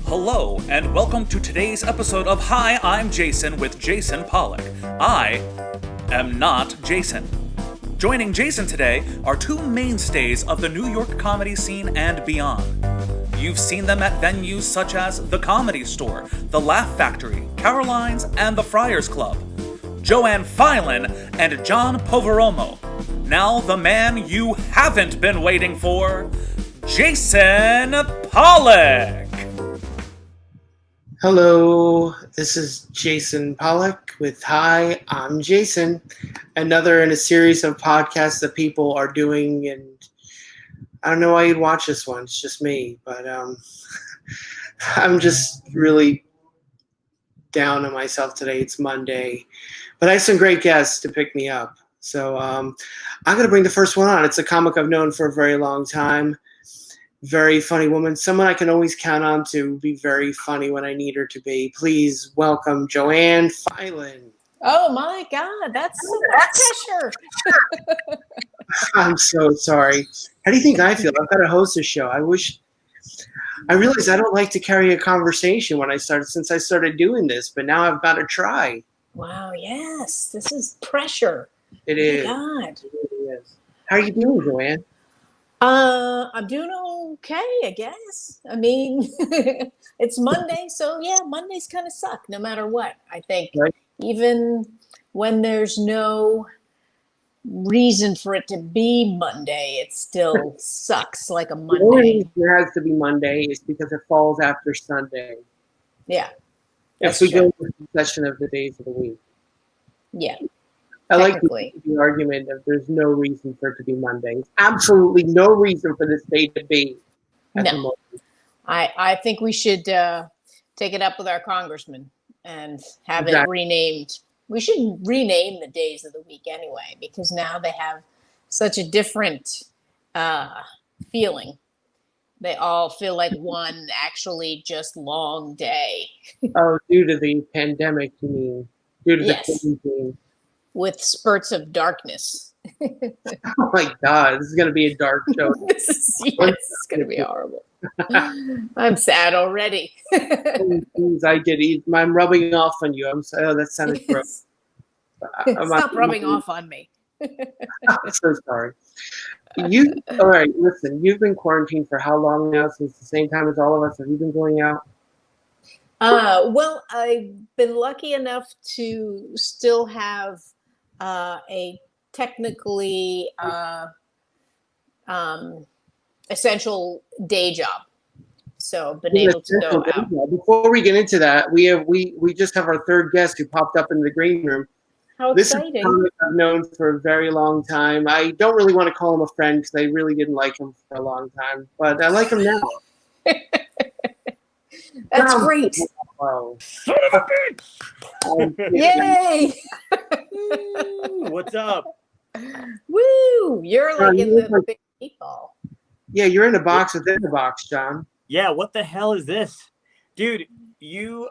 Hello, and welcome to today's episode of Hi, I'm Jason with Jason Pollock. I am not Jason. Joining Jason today are two mainstays of the New York comedy scene and beyond. You've seen them at venues such as The Comedy Store, The Laugh Factory, Caroline's, and The Friars Club. Joanne Filan and John Poveromo. Now the man you haven't been waiting for, Jason Pollock! Hello, this is Jason Pollock with Hi, I'm Jason. Another in a series of podcasts that people are doing, and I don't know why you'd watch this one. It's just me, but I'm just really down on myself today. It's Monday, but I have some great guests to pick me up. So I'm going to bring the first one on. It's a comic I've known for a very long time. Very funny woman, someone I can always count on to be very funny when I need her to be. Please welcome Joanne Filan. Oh my God, that's pressure. I'm so sorry. How do you think I feel? I've got to host a show. I realize I don't like to carry a conversation since I started doing this, but now I've got to try. Wow, yes, this is pressure. It is. Oh my God. It really is. How are you doing, Joanne? I'm doing okay, I guess. I mean, it's Monday, so yeah, Mondays kind of suck no matter what. I think Right. Even when there's no reason for it to be Monday, it still sucks like a The only Monday. reason it has to be Monday is because it falls after Sunday. Yeah, If that's we true. go with the session of the days of the week. Yeah, I like technically. the argument that there's no reason for it to be Monday. Absolutely no reason for this day to be at the No. moment. I think we should take it up with our congressman and have it Exactly. renamed. We should rename the days of the week anyway, because now they have such a different feeling. They all feel like one actually just long day Oh, due to the pandemic, you mean? Due to Yes. the quarantine. with spurts of darkness. Oh my God, this is going to be a dark show. This is going to be horrible. I'm sad already. Please, I'm rubbing off on you. I'm sorry. Oh, that sounded gross. Stop rubbing off on me. I'm so sorry. All right, listen, you've been quarantined for how long now? Since the same time as all of us? Have you been going out? Well, I've been lucky enough to still have a technically essential day job, so I've been able to go out. Before we get into that, we just have our third guest who popped up in the green room. How This is exciting! a comic I've known for a very long time. I don't really want to call him a friend because I really didn't like him for a long time, but I like him now. That's great! Wow. Yay! What's up? Woo! You're like in the big meatball. Yeah, you're in a box within a box, John. Yeah, what the hell is this? Dude, you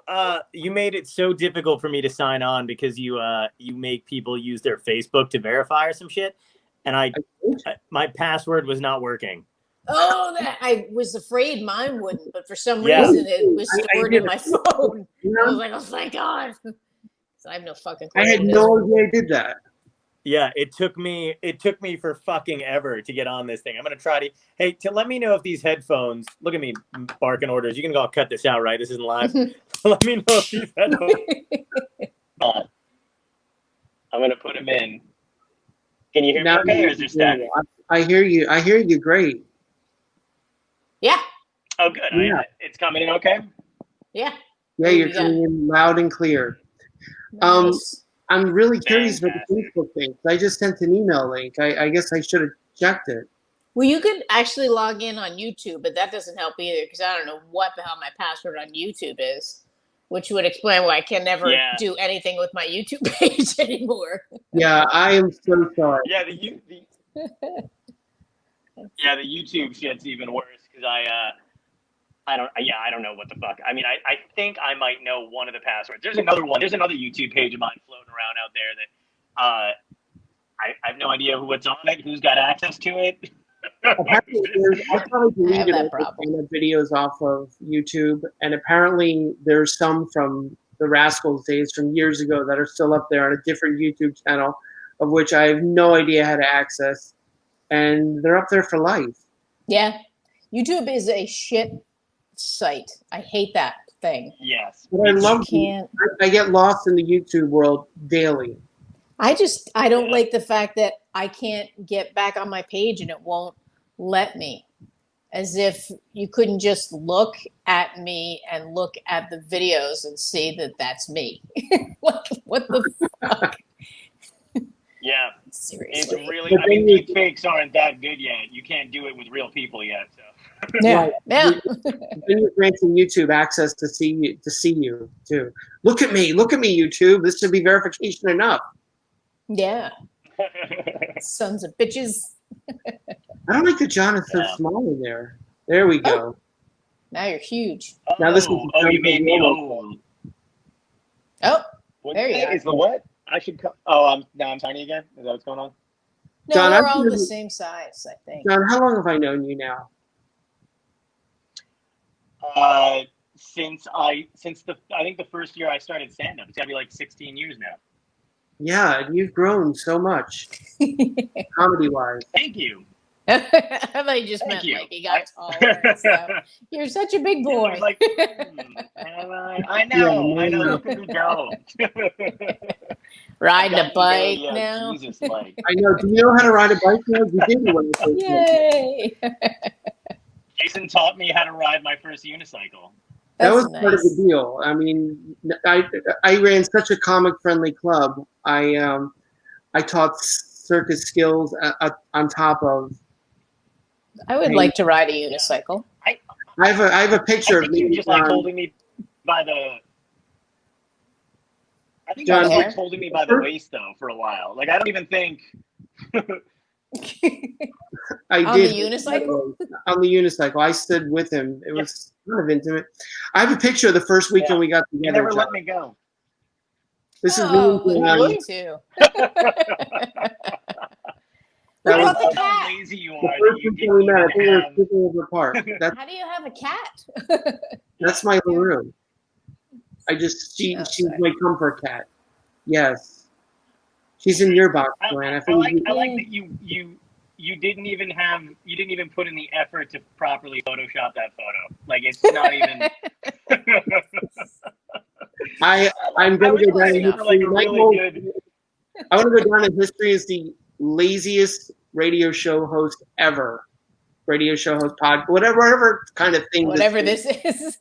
made it so difficult for me to sign on because you make people use their Facebook to verify or some shit, and my password was not working. Oh, that I was afraid mine wouldn't, but for some Yeah. reason it was stored in my phone. You I was know? like, oh thank God. So I have no fucking clue. I had what it no is. idea I did that. Yeah, it took me for fucking ever to get on this thing. I'm gonna try to let me know if these headphones. Look at me barking orders. You can all cut this out, right? This isn't live. Let me know if these headphones. I'm gonna put them in. Can you hear me okay, or is there static? I hear you. I hear you great. Yeah, Oh, good. Yeah. It's coming in okay. yeah. Yeah, you're coming in loud and clear. Nice. I'm really curious about the Facebook thing. I just sent an email link. I guess I should have checked it. Well, you could actually log in on YouTube, but that doesn't help either because I don't know what the hell my password on YouTube is, which would explain why I can never do anything with my YouTube page anymore. Yeah, I am so sorry. Yeah, the YouTube shit's even worse because I don't know what the fuck. I mean, I think I might know one of the passwords. There's another one. There's another YouTube page of mine floating around out there that I have no idea what's on it, who's got access to it. Apparently, I probably I have deleted that all problem. the videos off of YouTube, and apparently there's some from the Rascals days from years ago that are still up there on a different YouTube channel, of which I have no idea how to access, and they're up there for life. Yeah. YouTube is a shit site. I hate that thing. Yes. But I love Can't. I get lost in the YouTube world daily. I don't Yeah. like the fact that I can't get back on my page and it won't let me. As if you couldn't just look at me and look at the videos and see that that's me. what the fuck? Yeah. It's Seriously. really. But I mean, then you- deepfakes aren't that good yet. You can't do it with real people yet. So. Yeah. Right. Yeah. Then you're granting YouTube access to see you too. Look at me, YouTube. This should be verification enough. Yeah. Sons of bitches. I don't like that John is so Yeah. small in there. There we go. Now you're huge. Now this is you made me old. Oh, What there you are. is the what? I should come. Oh, now I'm tiny again. Is that what's going on? no, John, we're I've all the been- same size, I think. John, how long have I known you now? Since I think the first year I started stand up. It's gotta be like 16 years now. Yeah, and you've grown so much, comedy wise. Thank you. I thought you just Thank meant you. like you got taller and stuff. You're such a big I boy. was like, I know. Look at me go. Riding a Gotten bike very, now. Jesus, like. I know. Do you know how to ride a bike now? You didn't when you first met. Yay! Jason taught me how to ride my first unicycle. That That's was part of the nice. deal. I mean, I ran such a comic friendly club. I taught circus skills on top of. I would like to ride a unicycle. I have a picture I of think you me. just like holding me by the. I think John, you just hair? like holding me by the waist though for a while. Like I don't even think. I On did the unicycle? On the unicycle, I stood with him. It was kind of intimate. I have a picture of the first weekend Yeah. we got You together. never John. let me go. This is Oh, me and me Joanne. too. That What was about the How cat? lazy you the are. first That you weekend we met. I didn't think we were have. sleeping over apart. That's How do you have a cat? that's my little room. She's sorry. my comfort cat. Yes, she's in your box, Joanne. I like that you didn't even put in the effort to properly Photoshop that photo. Like it's not even. I'm gonna go down in enough. history. Really good. I want to go down in history as the laziest radio show host ever. Radio show host whatever kind of thing. Whatever this is.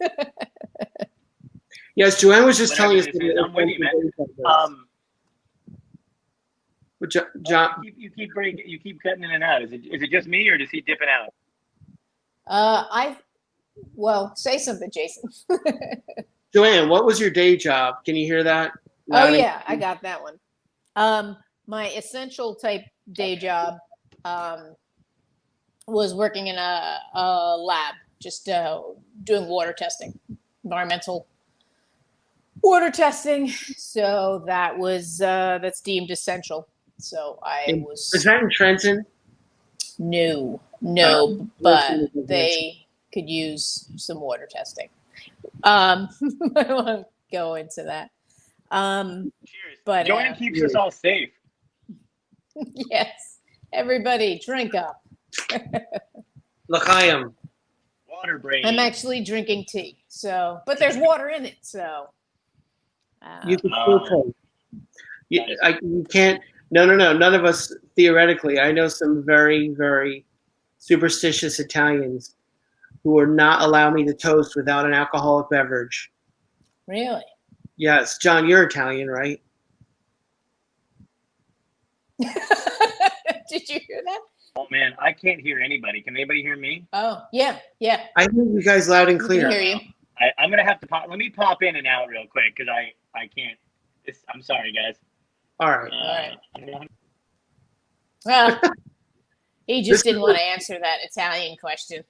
Yes, Joanne was just Whatever telling us. this is, I'm with you, man. But John, You keep cutting in and out. Is it just me or does he dipping out? Say something, Jason. Joanne, what was your day job? Can you hear that? Oh yeah, I got that one. My essential type day job was working in a lab, just doing water testing, environmental water testing. So that was that's deemed essential. So Is that in Trenton? no, but they could use some water testing. I won't go into that. Cheers. But Joanne keeps us all safe. yes, everybody drink up. Look, I am. Water brain. I'm actually drinking tea, but there's water in it, so You can still taste. You can't. No. None of us theoretically. I know some very, very superstitious Italians who would not allow me to toast without an alcoholic beverage. really. Yes, John, you're Italian, right? Did you hear that? Oh man, I can't hear anybody. Can anybody hear me? Oh yeah. I hear you guys loud and We clear. can hear you. I'm gonna have to pop. Let me pop in and out real quick because I can't. I'm sorry, guys. All right. Well, he just didn't want to answer that Italian question.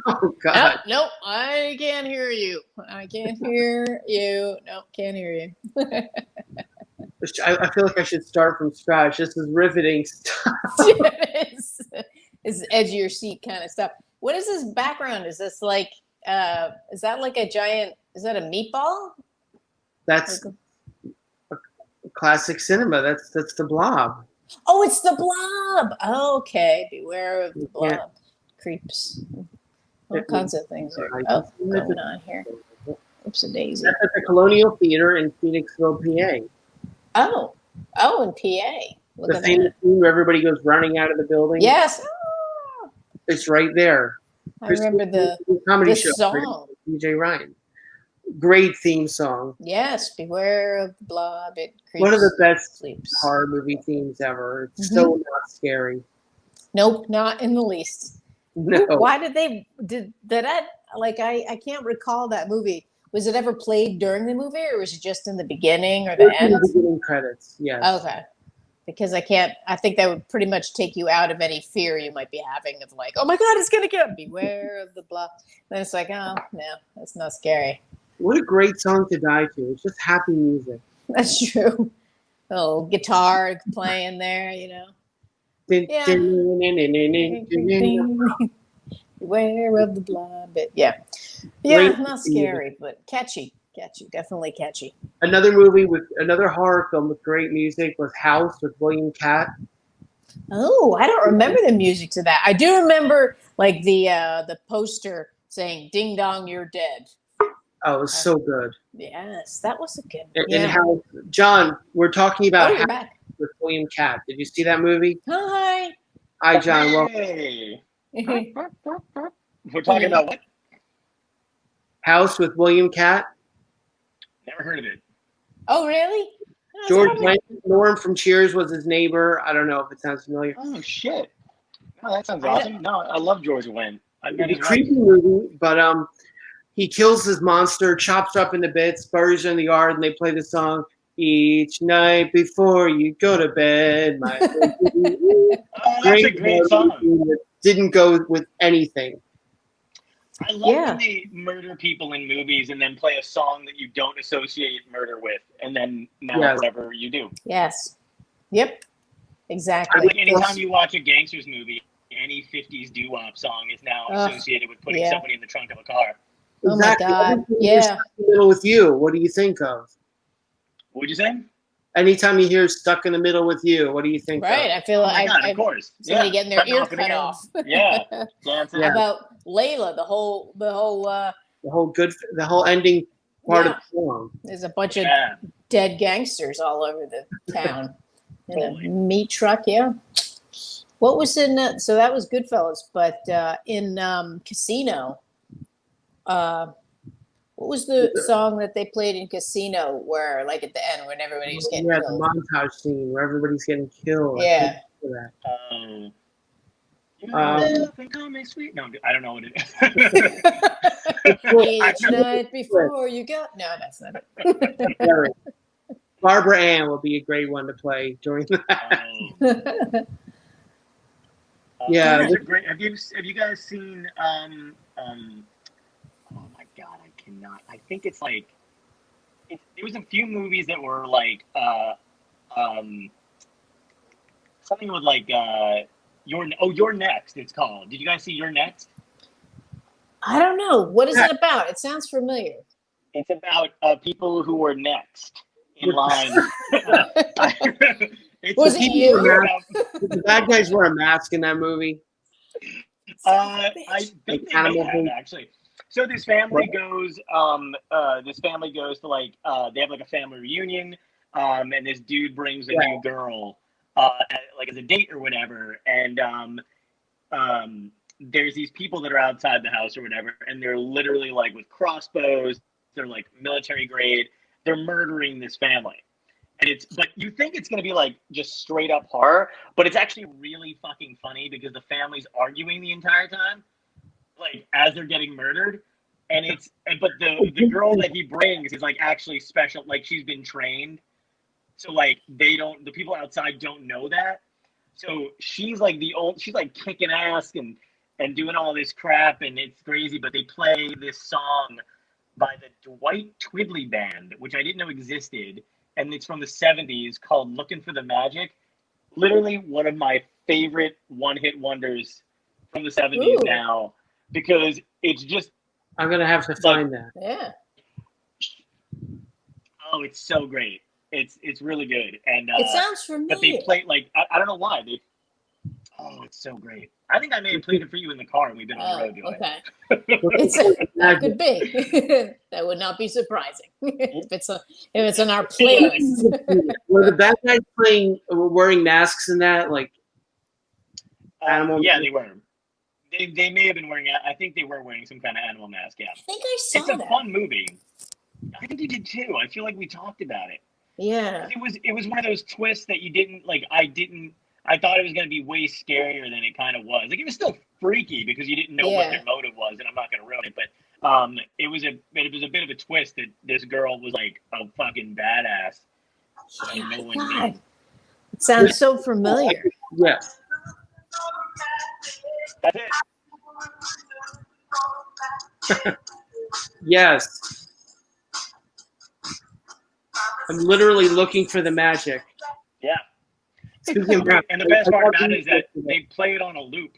Oh God. Nope, I can't hear you. I can't hear you. Nope, can't hear you. I feel like I should start from scratch. This is riveting stuff. It's edge of your seat kind of stuff. What is this background? Is this like is that like a giant? Is that a meatball? That's classic cinema. That's the Blob. Oh, it's the Blob. Oh, okay, beware of the Blob. Yeah. Creeps. All kinds of things are going on here. Oops a daisy. That's at the Colonial Theater in Phoenixville, PA. Oh, in PA. Look The at famous that. scene where everybody goes running out of the building. Yes. It's right there. I remember the comedy this show. song. DJ Ryan. Great theme song. Yes, beware of the Blob. It creeps. One of the best sleeps. horror movie themes ever. It's so not scary. Nope, not in the least. No. Why did that like I can't recall that movie. Was it ever played during the movie, or was it just in the beginning or the end? The beginning credits, yes. Okay. Because I think that would pretty much take you out of any fear you might be having of like, oh my God, it's gonna get beware of the Blob. Then it's like, oh no, that's not scary. What a great song to die to. It's just happy music. That's true. Oh, guitar playing there, Yeah. Beware of the Blob. Yeah, Great not scary, but catchy, definitely catchy. Another horror film with great music was House with William Catt. Oh, I don't remember the music to that. I do remember like the poster saying "Ding dong, you're dead." Oh, it was so good. Yes, that was a good. And how John, we're talking about you're back. With William Catt. Did you see that movie? Hi. Hi, John. Well, Hey. We're talking about what? House with William Catt. Never heard of it. Oh, really? George Norm from Cheers was his neighbor. I don't know if it sounds familiar. Oh shit! No, that sounds awesome. No, I love George Wendt. It's a creepy movie, but he kills his monster, chops her up into bits, buries her in the yard, and they play the song "Each Night Before You Go to Bed." That's a great song. That didn't go with anything. I love when they murder people in movies and then play a song that you don't associate murder with, and then forever you do. Yes. Yep. Exactly. Like anytime you watch a gangsters movie, any 50s doo-wop song is now associated with putting somebody in the trunk of a car. Oh my God! Yeah. Stuck in the Middle with You. What do you think of? What'd you say? Anytime you hear "Stuck in the Middle with You," what do you think? Right. Of? I feel like of course. Somebody getting their ear cut off. Yeah. Dancing. How about Layla? The whole ending part of the song. There's a bunch of dead gangsters all over the town in a meat truck. Yeah. What was in? So that was Goodfellas, but in Casino. What was the song that they played in Casino where, like, at the end when everybody's getting killed? The montage scene where everybody's getting killed. Yeah. Sweet. No, I don't know what it is. Each night before you go. No, that's not it. Barbara Ann will be a great one to play during that. Yeah. Great. Have you guys seen oh my God, I cannot. I think it's like there was a few movies that were like something with like You're Next. It's called. Did you guys see You're Next? I don't know. What is it about? It sounds familiar. It's about people who were next in line. Was it you? The bad guys wear a mask in that movie. I think they may have, actually. So this family goes to like they have like a family reunion, and this dude brings a new girl like as a date or whatever, and there's these people that are outside the house or whatever, and they're literally like with crossbows, they're like military grade, they're murdering this family. And but you think it's going to be like just straight up horror, but it's actually really fucking funny because the family's arguing the entire time, like as they're getting murdered. But the girl that he brings is like actually special, like she's been trained. So like the people outside don't know that. So she's like she's like kicking ass and doing all this crap, and it's crazy, but they play this song by the Dwight Twiddley Band, which I didn't know existed. And it's from the 70s called Looking for the Magic. Literally one of my favorite one-hit wonders from the 70s Ooh. now because it's just I'm gonna have to find that. Yeah. oh, it's so great. It's really good. And It sounds but they familiar. play like I don't know why they. Oh, it's so great. I think I may have played it for you in the car when we've been on the road, Joanne. Okay. That could be. That would not be surprising if it's on our playlist. Were the bad guys wearing masks in that? Like animal? Yeah, they were. They may have been wearing. I think they were wearing some kind of animal mask. Yeah. I think I saw It's a that. fun movie. I think you did too. I feel like we talked about it. Yeah. It was one of those twists that you didn't like. I thought it was going to be way scarier than it kind of was. Like it was still freaky because you didn't know what their motive was, and I'm not going to ruin it. But it was a bit of a twist that this girl was like a fucking badass. Oh And my no one God. knew. It sounds so familiar. Yes. That's it. Yes. I'm literally looking for the magic. Yeah. Speaking of And the best part about it is that they play it on a loop.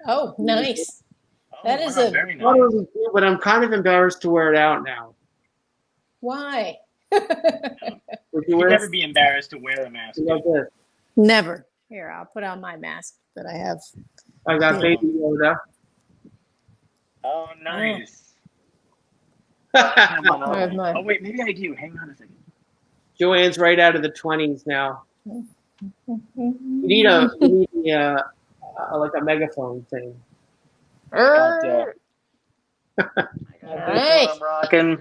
Oh, nice. That is wow, a- very nice. Totally cool, but I'm kind of embarrassed to wear it out now. Why? Would you You'd wear never it? be embarrassed to wear a mask. Like this. Never. Here, I'll put on my mask that I have. I got Baby Yoda. Oh, nice. I have my- Oh, wait, maybe I do. Hang on a second. Joanne's right out of the 20s now. You need like a megaphone thing. All right. I'm rocking.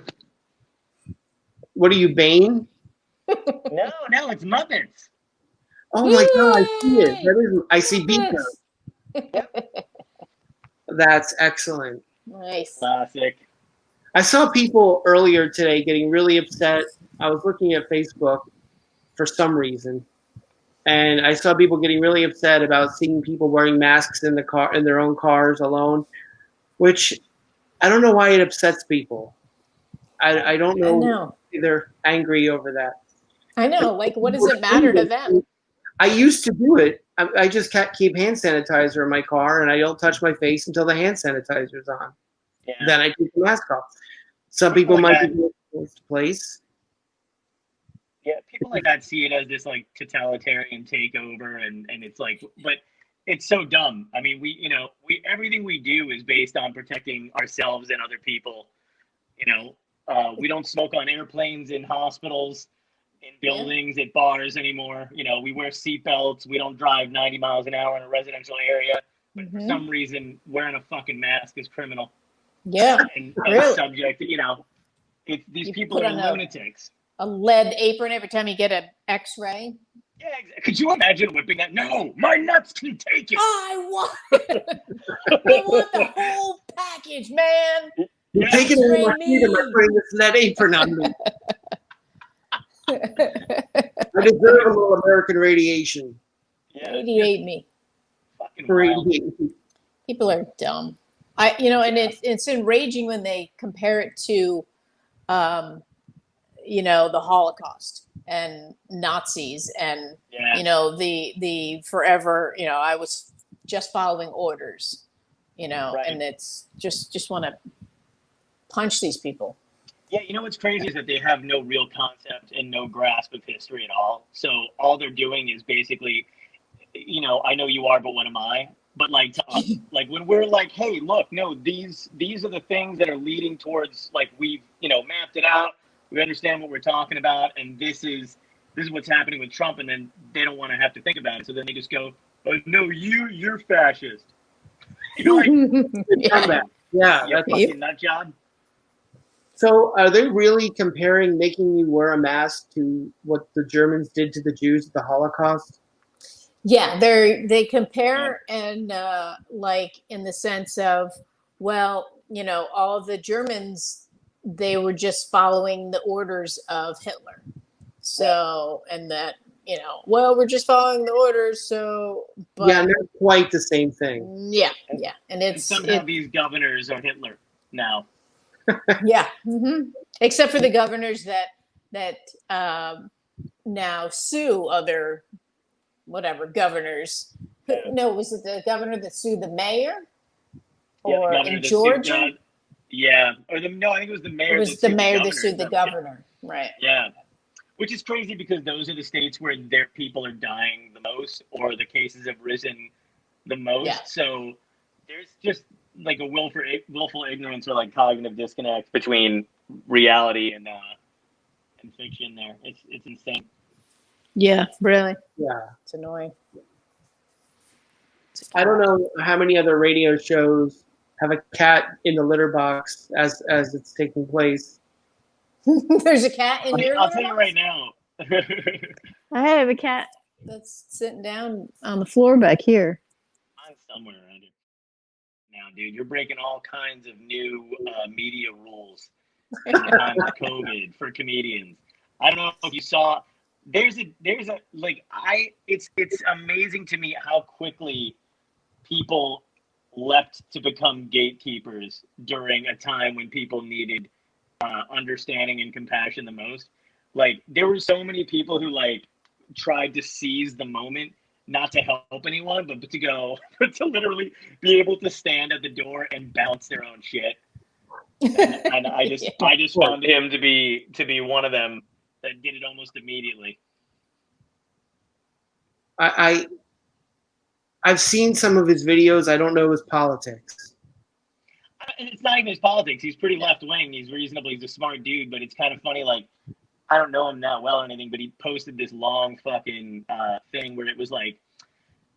What are you, Bane? No, it's Muppets. Oh my God, I see it. That is, I see Beaker. Yes. That's excellent. Nice. Classic. I saw people earlier today getting really upset. I was looking at Facebook for some reason, and I saw people getting really upset about seeing people wearing masks in their own cars alone, which I don't know why it upsets people. I don't know. I know. They're angry over that. I know. Like, what does it matter to them? I used to do it. I just keep hand sanitizer in my car, and I don't touch my face until the hand sanitizer's on. Yeah. Then I take the mask off. Some people Like might that. be doing it to place. Yeah, people like that see it as this like totalitarian takeover, and it's like, but it's so dumb. I mean, we everything we do is based on protecting ourselves and other people. We don't smoke on airplanes, in hospitals, in buildings, at bars anymore. We wear seatbelts. We don't drive 90 miles an hour in a residential area. But for some reason, wearing a fucking mask is criminal. Yeah. And Really? subject, these You people put are on a- lunatics. A lead apron every time you get an X-ray. Yeah, exactly. Could you imagine whipping that? No, my nuts can take it. I want the whole package, man. You're taking it in my X-ray feet and me. putting this lead apron on me. I deserve a little American radiation. Yeah, Radiate me. fucking wild. Radiation. People are dumb. And it's enraging when they compare it to, the Holocaust and Nazis and Yeah. the forever. I was just following orders. Right. And it's just want to punch these people. Yeah, what's crazy is that they have no real concept and no grasp of history at all. So all they're doing is basically, I know you are, but what am I? But like to us, like when we're like, hey, look, no, these are the things that are leading towards, like, we've mapped it out. We understand what we're talking about, and this is what's happening with Trump, and then they don't want to have to think about it. So then they just go, oh, no, you're fascist. Like, Yeah, you that's fucking nut job. So are they really comparing making you wear a mask to what the Germans did to the Jews at the Holocaust? Yeah, they compare and like in the sense of, well, all of the Germans, they were just following the orders of Hitler. So, and that, well, we're just following the orders. So, but Yeah, not quite the same thing. yeah. And And somehow these governors are Hitler now. yeah. Except for the governors that now sue other whatever governors No, was it the governor that sued the mayor? Yeah, the Or governor in that sued, Georgia? I think it was the mayor It was that the sued mayor the that governor. sued the governor, right? Yeah, which is crazy because those are the states where their people are dying the most, or the cases have risen the most. Yeah. So there's just like a willful ignorance or like cognitive disconnect between reality and fiction. There, it's insane. Yeah, really. Yeah. It's annoying. I don't know how many other radio shows have a cat in the litter box as it's taking place. There's a cat in your I'll litter tell you box? right now. I have a cat. That's sitting down. On the floor back here. I'm somewhere around here now, dude. You're breaking all kinds of new media rules in the time of COVID for comedians. I don't know if you saw. There's a like it's amazing to me how quickly people leapt to become gatekeepers during a time when people needed understanding and compassion the most. Like there were so many people who like tried to seize the moment, not to help anyone, but to go, but to literally be able to stand at the door and bounce their own shit. And I just found him to be one of them that did it almost immediately. I've seen some of his videos. I don't know his politics. It's not even his politics. He's pretty left wing. He's a smart dude, but it's kind of funny. Like, I don't know him that well or anything, but he posted this long fucking thing where it was like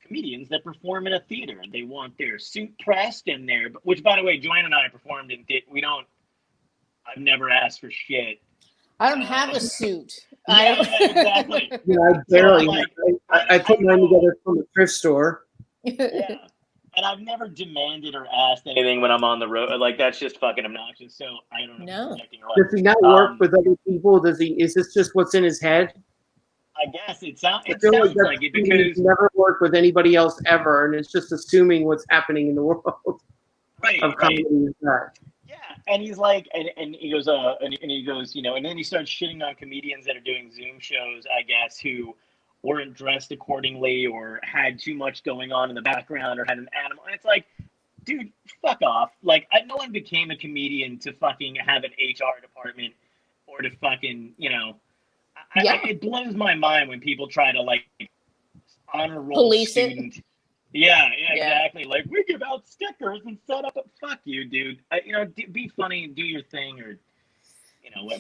comedians that perform in a theater. They want their suit pressed and their, which by the way, Joanne and I performed in. I've never asked for shit. I don't have a suit. Yeah, exactly. Yeah, I barely. So, like, I put mine together from a thrift store. Yeah. And I've never demanded or asked anything when I'm on the road. Like that's just fucking obnoxious. So I don't know. No. Does he not work with other people? Is this just what's in his head? I guess it sounds like it He's because never worked with anybody else ever, and it's just assuming what's happening in the world of comedy is that. Yeah, and he's like, and he goes, and he goes, and then he starts shitting on comedians that are doing Zoom shows, I guess, who weren't dressed accordingly or had too much going on in the background or had an animal. And it's like, dude, fuck off. Like, no one became a comedian to fucking have an HR department or to fucking, it blows my mind when people try to, like, honor roll Police student. Yeah, exactly. Like, we give out stickers and set up fuck you, dude. Be funny, do your thing, or,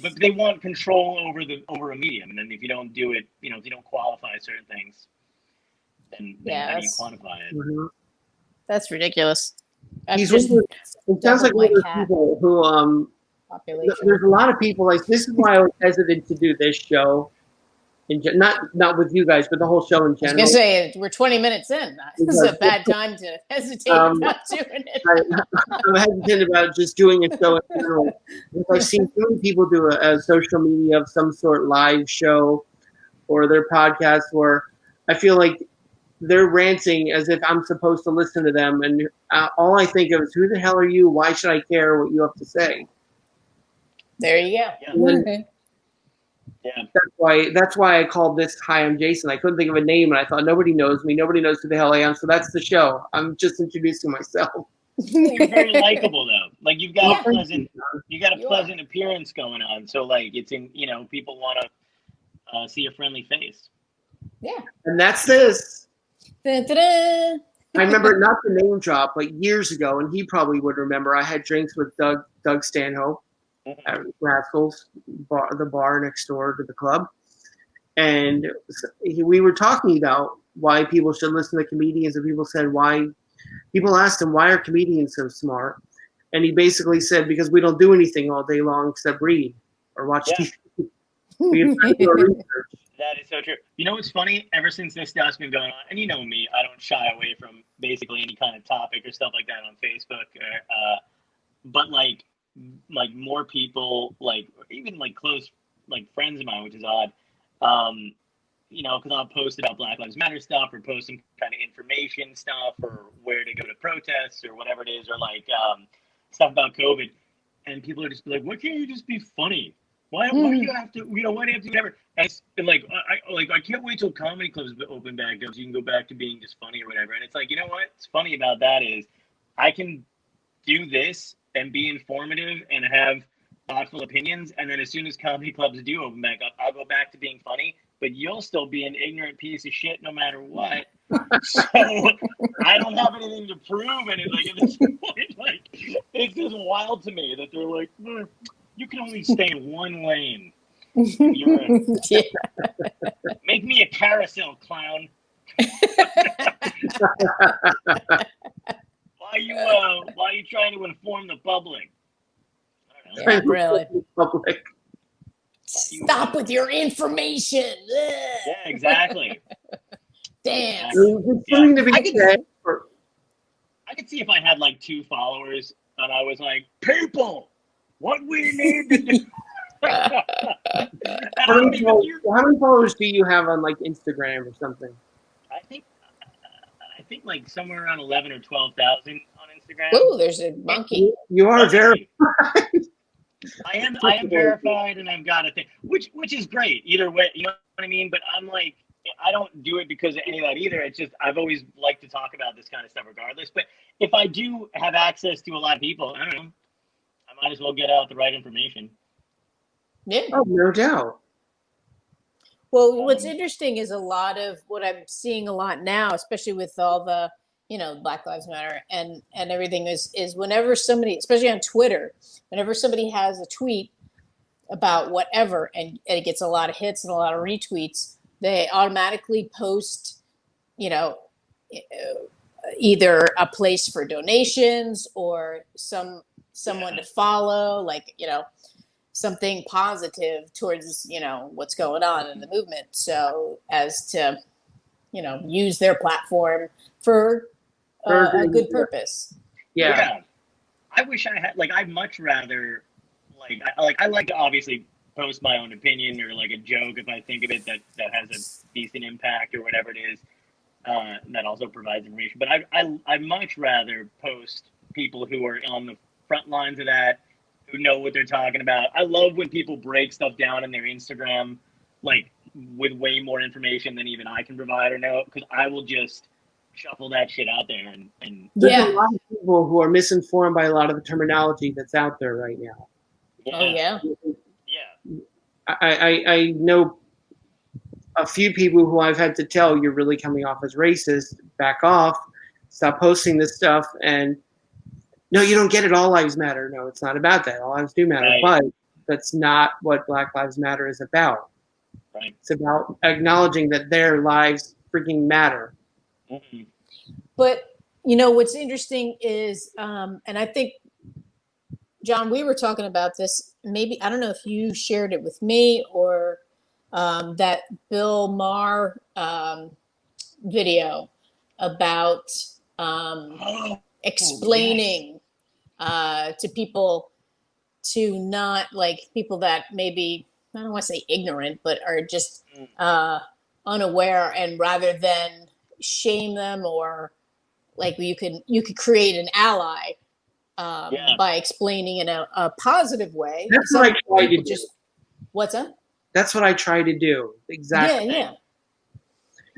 but they want control over a medium. And then if you don't do it, if you don't qualify certain things, then how do you quantify it? Mm-hmm. That's ridiculous. It sounds like one of those people who, there's a lot of people, like, this is why I was hesitant to do this show. Not with you guys, but the whole show in general. I was going to say, we're 20 minutes in. This is a bad time to hesitate about doing it. I'm hesitant about just doing a show in general. I've seen so many people do a social media of some sort, live show or their podcast, where I feel like they're ranting as if I'm supposed to listen to them. And all I think of is, who the hell are you? Why should I care what you have to say? There you go. Yeah. Yeah. That's why I called this Hi, I'm Jason. I couldn't think of a name, and I thought nobody knows me. Nobody knows who the hell I am. So that's the show. I'm just introducing myself. You're very likable though. Like you've got a pleasant appearance going on. So like it's in people want to see a friendly face. Yeah. And that's this. Da-da-da. I remember, not the name drop, but years ago, and he probably would remember. I had drinks with Doug Stanhope. At Rascals, the bar next door to the club, and we were talking about why people should listen to comedians, and people asked him, why are comedians so smart? And he basically said, because we don't do anything all day long except read or watch TV. That is so true. You know what's funny? Ever since this stuff's been going on, and you know me, I don't shy away from basically any kind of topic or stuff like that on Facebook, but like more people, like even like close like friends of mine, which is odd, because I'll post about Black Lives Matter stuff or post some kind of information stuff or where to go to protests or whatever it is, or like stuff about COVID, and people are just like, why can't you just be funny? Why do you have to, why do you have to do whatever? And like, I can't wait till comedy clubs open back up so you can go back to being just funny or whatever. And it's like, you know what's funny about that is I can do this and be informative and have thoughtful opinions. And then as soon as comedy clubs do open back up, I'll go back to being funny, but you'll still be an ignorant piece of shit no matter what. So I don't have anything to prove. And like at this point, like, it's just wild to me that they're like, you can only stay in one lane. Yeah. Make me a carousel clown. Why are you trying to inform the public? I don't know. Yeah, really. Public. Stop with your information. Yeah, exactly. Damn. It's something to be said. I could see if I had like 2 followers and I was like, people, what we need to do. How many followers do you have on like Instagram or something? I think like somewhere around 11 or 12,000 on Instagram. Ooh, there's a monkey. You are very. I am verified, and I've got a thing, which is great either way. You know what I mean? But I'm like, I don't do it because of any of that either. It's just I've always liked to talk about this kind of stuff, regardless. But if I do have access to a lot of people, I don't know, I might as well get out the right information. Yeah. Oh, no doubt. Well, what's interesting is a lot of what I'm seeing a lot now, especially with all the, Black Lives Matter and everything is whenever somebody, especially on Twitter, whenever somebody has a tweet about whatever and it gets a lot of hits and a lot of retweets, they automatically post, either a place for donations or someone to follow, like, something positive towards, what's going on in the movement. So as to, use their platform for a good purpose. Yeah. I wish I had, like, I'd much rather, I like to obviously post my own opinion or like a joke if I think of it that has a decent impact or whatever it is, that also provides information. But I'd much rather post people who are on the front lines of that, who know what they're talking about. I love when people break stuff down in their Instagram, like with way more information than even I can provide or know, because I will just shuffle that shit out there and There's a lot of people who are misinformed by a lot of the terminology that's out there right now. Yeah. Oh yeah. I know a few people who I've had to tell, you're really coming off as racist, back off, stop posting this stuff. And no, you don't get it. All lives matter. No, it's not about that. All lives do matter. Right. But that's not what Black Lives Matter is about. Right. It's about acknowledging that their lives freaking matter. Mm-hmm. But, what's interesting is, and I think, John, we were talking about this, maybe, I don't know if you shared it with me or that Bill Maher video about explaining to people to not, like, people that maybe, I don't want to say ignorant, but are just unaware, and rather than shame them, or like you could create an ally by explaining in a positive way. That's what I try to do. What's that? That's what I try to do. Exactly.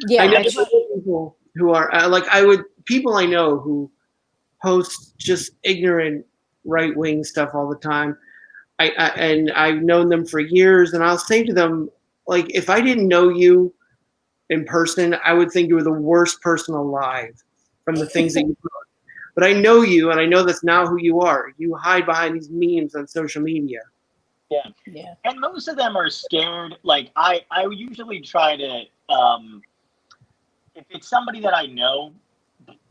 Yeah. I know people who are people I know who post just ignorant right-wing stuff all the time. And I've known them for years, and I'll say to them, like, if I didn't know you in person, I would think you were the worst person alive from the things that you put. But I know you, and I know that's not who you are. You hide behind these memes on social media. Yeah. And most of them are scared. Like, I usually try to, if it's somebody that I know,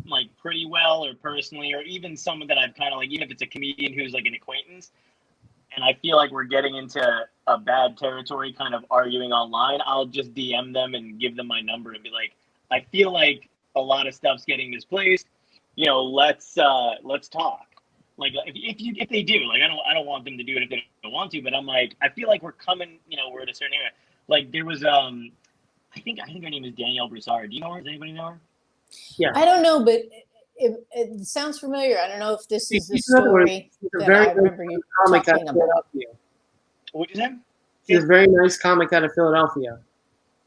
like, pretty well or personally, or even someone that I've kind of, like, even if it's a comedian who's like an acquaintance, and I feel like we're getting into a bad territory kind of arguing online, I'll just DM them and give them my number and be like, I feel like a lot of stuff's getting misplaced. Let's talk. Like, if they do, like, I don't want them to do it if they don't want to, but I'm like, I feel like we're coming, we're at a certain area. Like, there was, I think her name is Danielle Broussard. Do you know her? Does anybody know her? Yeah. I don't know, but it sounds familiar. I don't know if this is the story that I remember you talking about. What'd you say? She's a very nice comic out of Philadelphia.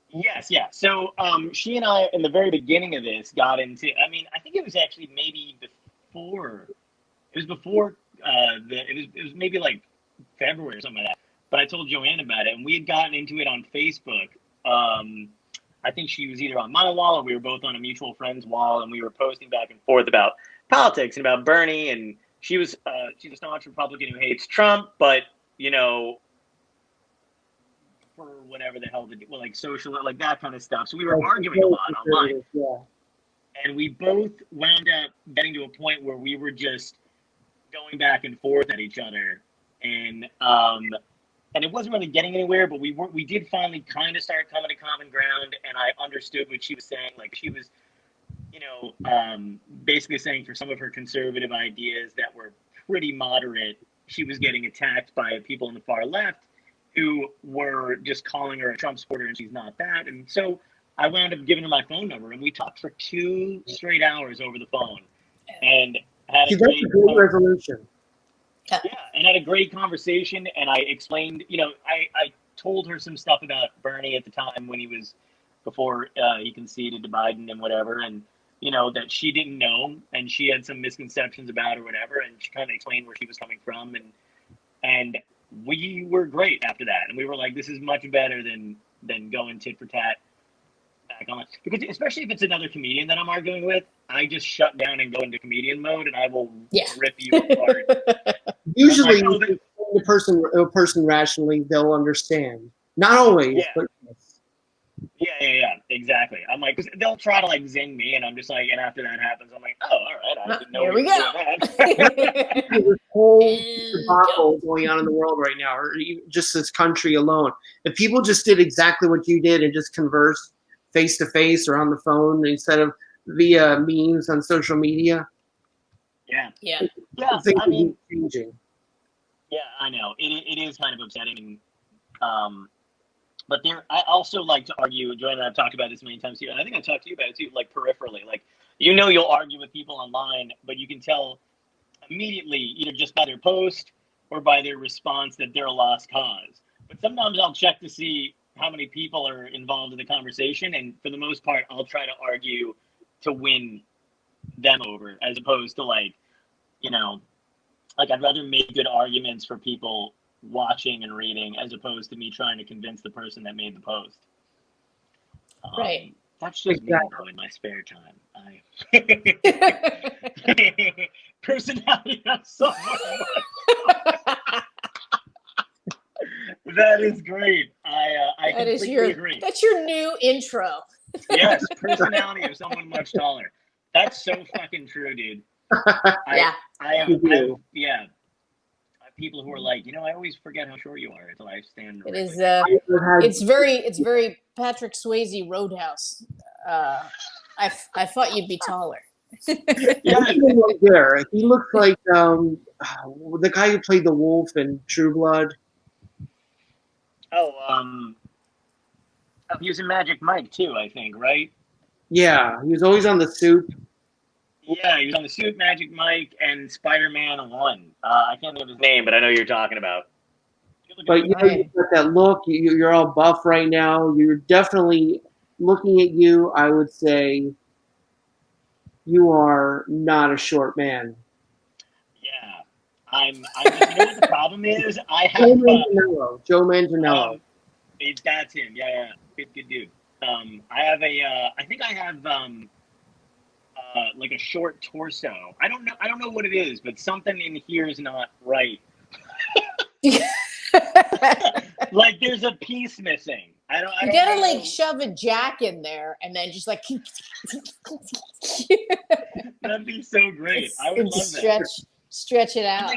Yes, yeah. So she and I, in the very beginning of this, got into. I mean, I think it was actually maybe before. It was before it was maybe like February or something like that. But I told Joanne about it, and we had gotten into it on Facebook. I think she was either on my wall or we were both on a mutual friend's wall, and we were posting back and forth about politics and about Bernie. And she's a staunch Republican who hates Trump, but for whatever the hell, like social, like that kind of stuff. So we were arguing a lot online, and we both wound up getting to a point where we were just going back and forth at each other, and it wasn't really getting anywhere. But we did finally kind of start coming to common ground, and I understood what she was saying. Like she was, basically saying for some of her conservative ideas that were pretty moderate, she was getting attacked by people on the far left who were just calling her a Trump supporter, and she's not that. And so I wound up giving her my phone number, and we talked for 2 straight hours over the phone, and had a great resolution. Yeah, and had a great conversation. And I explained, I told her some stuff about Bernie at the time when he was before he conceded to Biden and whatever, and that she didn't know, and she had some misconceptions about or whatever, and she kind of explained where she was coming from, and we were great after that, and we were like, this is much better than going tit for tat back on, because especially if it's another comedian that I'm arguing with, I just shut down and go into comedian mode, and I will rip you apart. Usually, the person rationally, they'll understand. Not always, but yes. Yeah, exactly. I'm like, because they'll try to like zing me, and I'm just like, and after that happens, I'm like, oh, all right, I didn't know here we go. There's a whole debacle going on in the world right now, or even just this country alone. If people just did exactly what you did and just converse face to face or on the phone instead of via memes on social media. Yeah. Things I mean, changing. Yeah, I know. It is kind of upsetting. But I also like to argue, Joanne and I have talked about this many times too, and I think I talked to you about it too, like peripherally. Like, you'll argue with people online, but you can tell immediately, either just by their post or by their response, that they're a lost cause. But sometimes I'll check to see how many people are involved in the conversation, and for the most part, I'll try to argue to win them over, as opposed to like I'd rather make good arguments for people watching and reading, as opposed to me trying to convince the person that made the post. Right. That's just me though, in my spare time. Personality of someone. That is great. I completely agree. That's your new intro. Yes, personality of someone much taller. That's so fucking true, dude. I have people who are like, I always forget how short you are until I stand. It is. It's very Patrick Swayze Roadhouse. I thought you'd be taller. There, he looks like the guy who played the wolf in True Blood. He was in Magic Mike too, I think, right? Yeah, he was always on The Suit. Yeah, he was on The Suit, Magic Mike, and Spider-Man 1. I can't think of his name, but I know who you're talking about. But you've got that look. You're all buff right now. You're definitely, looking at you, I would say you are not a short man. Yeah. I'm just, what the problem is? I have Joe Manganiello. That's him. Yeah. Good dude. I think I have like a short torso. I don't know what it is, but something in here is not right. Like there's a piece missing. I don't You gotta know. like shove a jack in there and then just like That'd be so great. I would love that. Stretch it out,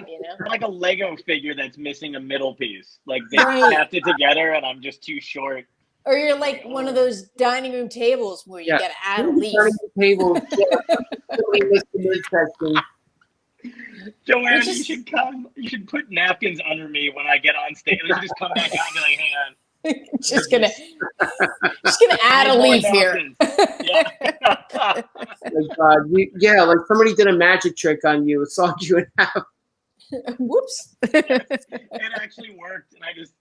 like a Lego figure that's missing a middle piece. Like they snapped it together and I'm just too short. Or you're like one of those dining room tables where you gotta add a leaf. Tables. Joanne, you should come. You should put napkins under me when I get on stage. You should just come back out and be like, hang on. just gonna add a leaf here. Yeah. Oh my God. Like somebody did a magic trick on you. It sawed you in half. Whoops. It actually worked, and I just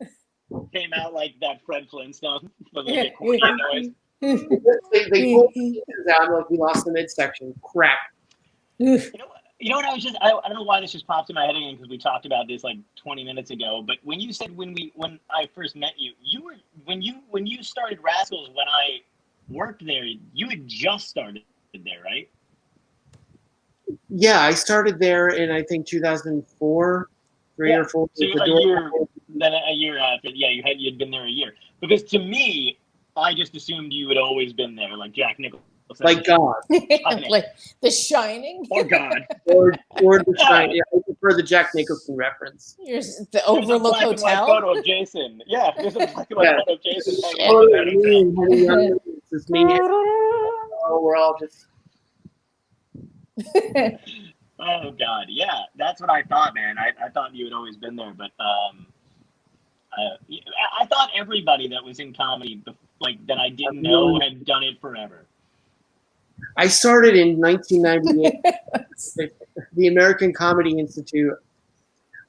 came out like that Fred Flintstone with like a accordion noise. They pulled the pieces out like we lost the midsection. Crap. You know what? I don't know why this just popped in my head again because we talked about this like 20 minutes ago. But when you said when I first met you, you were when you started Rascals when I worked there, you had just started there, right? Yeah, I started there in I think 2004, 3 or 4. So then a year after, you'd been there a year. Because to me, I just assumed you had always been there, like Jack Nicholson. Like God. Like The Shining. Or God. or The Shining. Yeah, I prefer the Jack Nicholson reference. Here's the Overlook There's a black Hotel. And white photo of Jason. Yeah, there's a black and white photo of Jason. This is me. Oh, we're all just. Oh God, yeah, that's what I thought, man. I thought you had always been there, but I thought everybody that was in comedy, like that I didn't know, had done it forever. I started in 1998. The American Comedy Institute.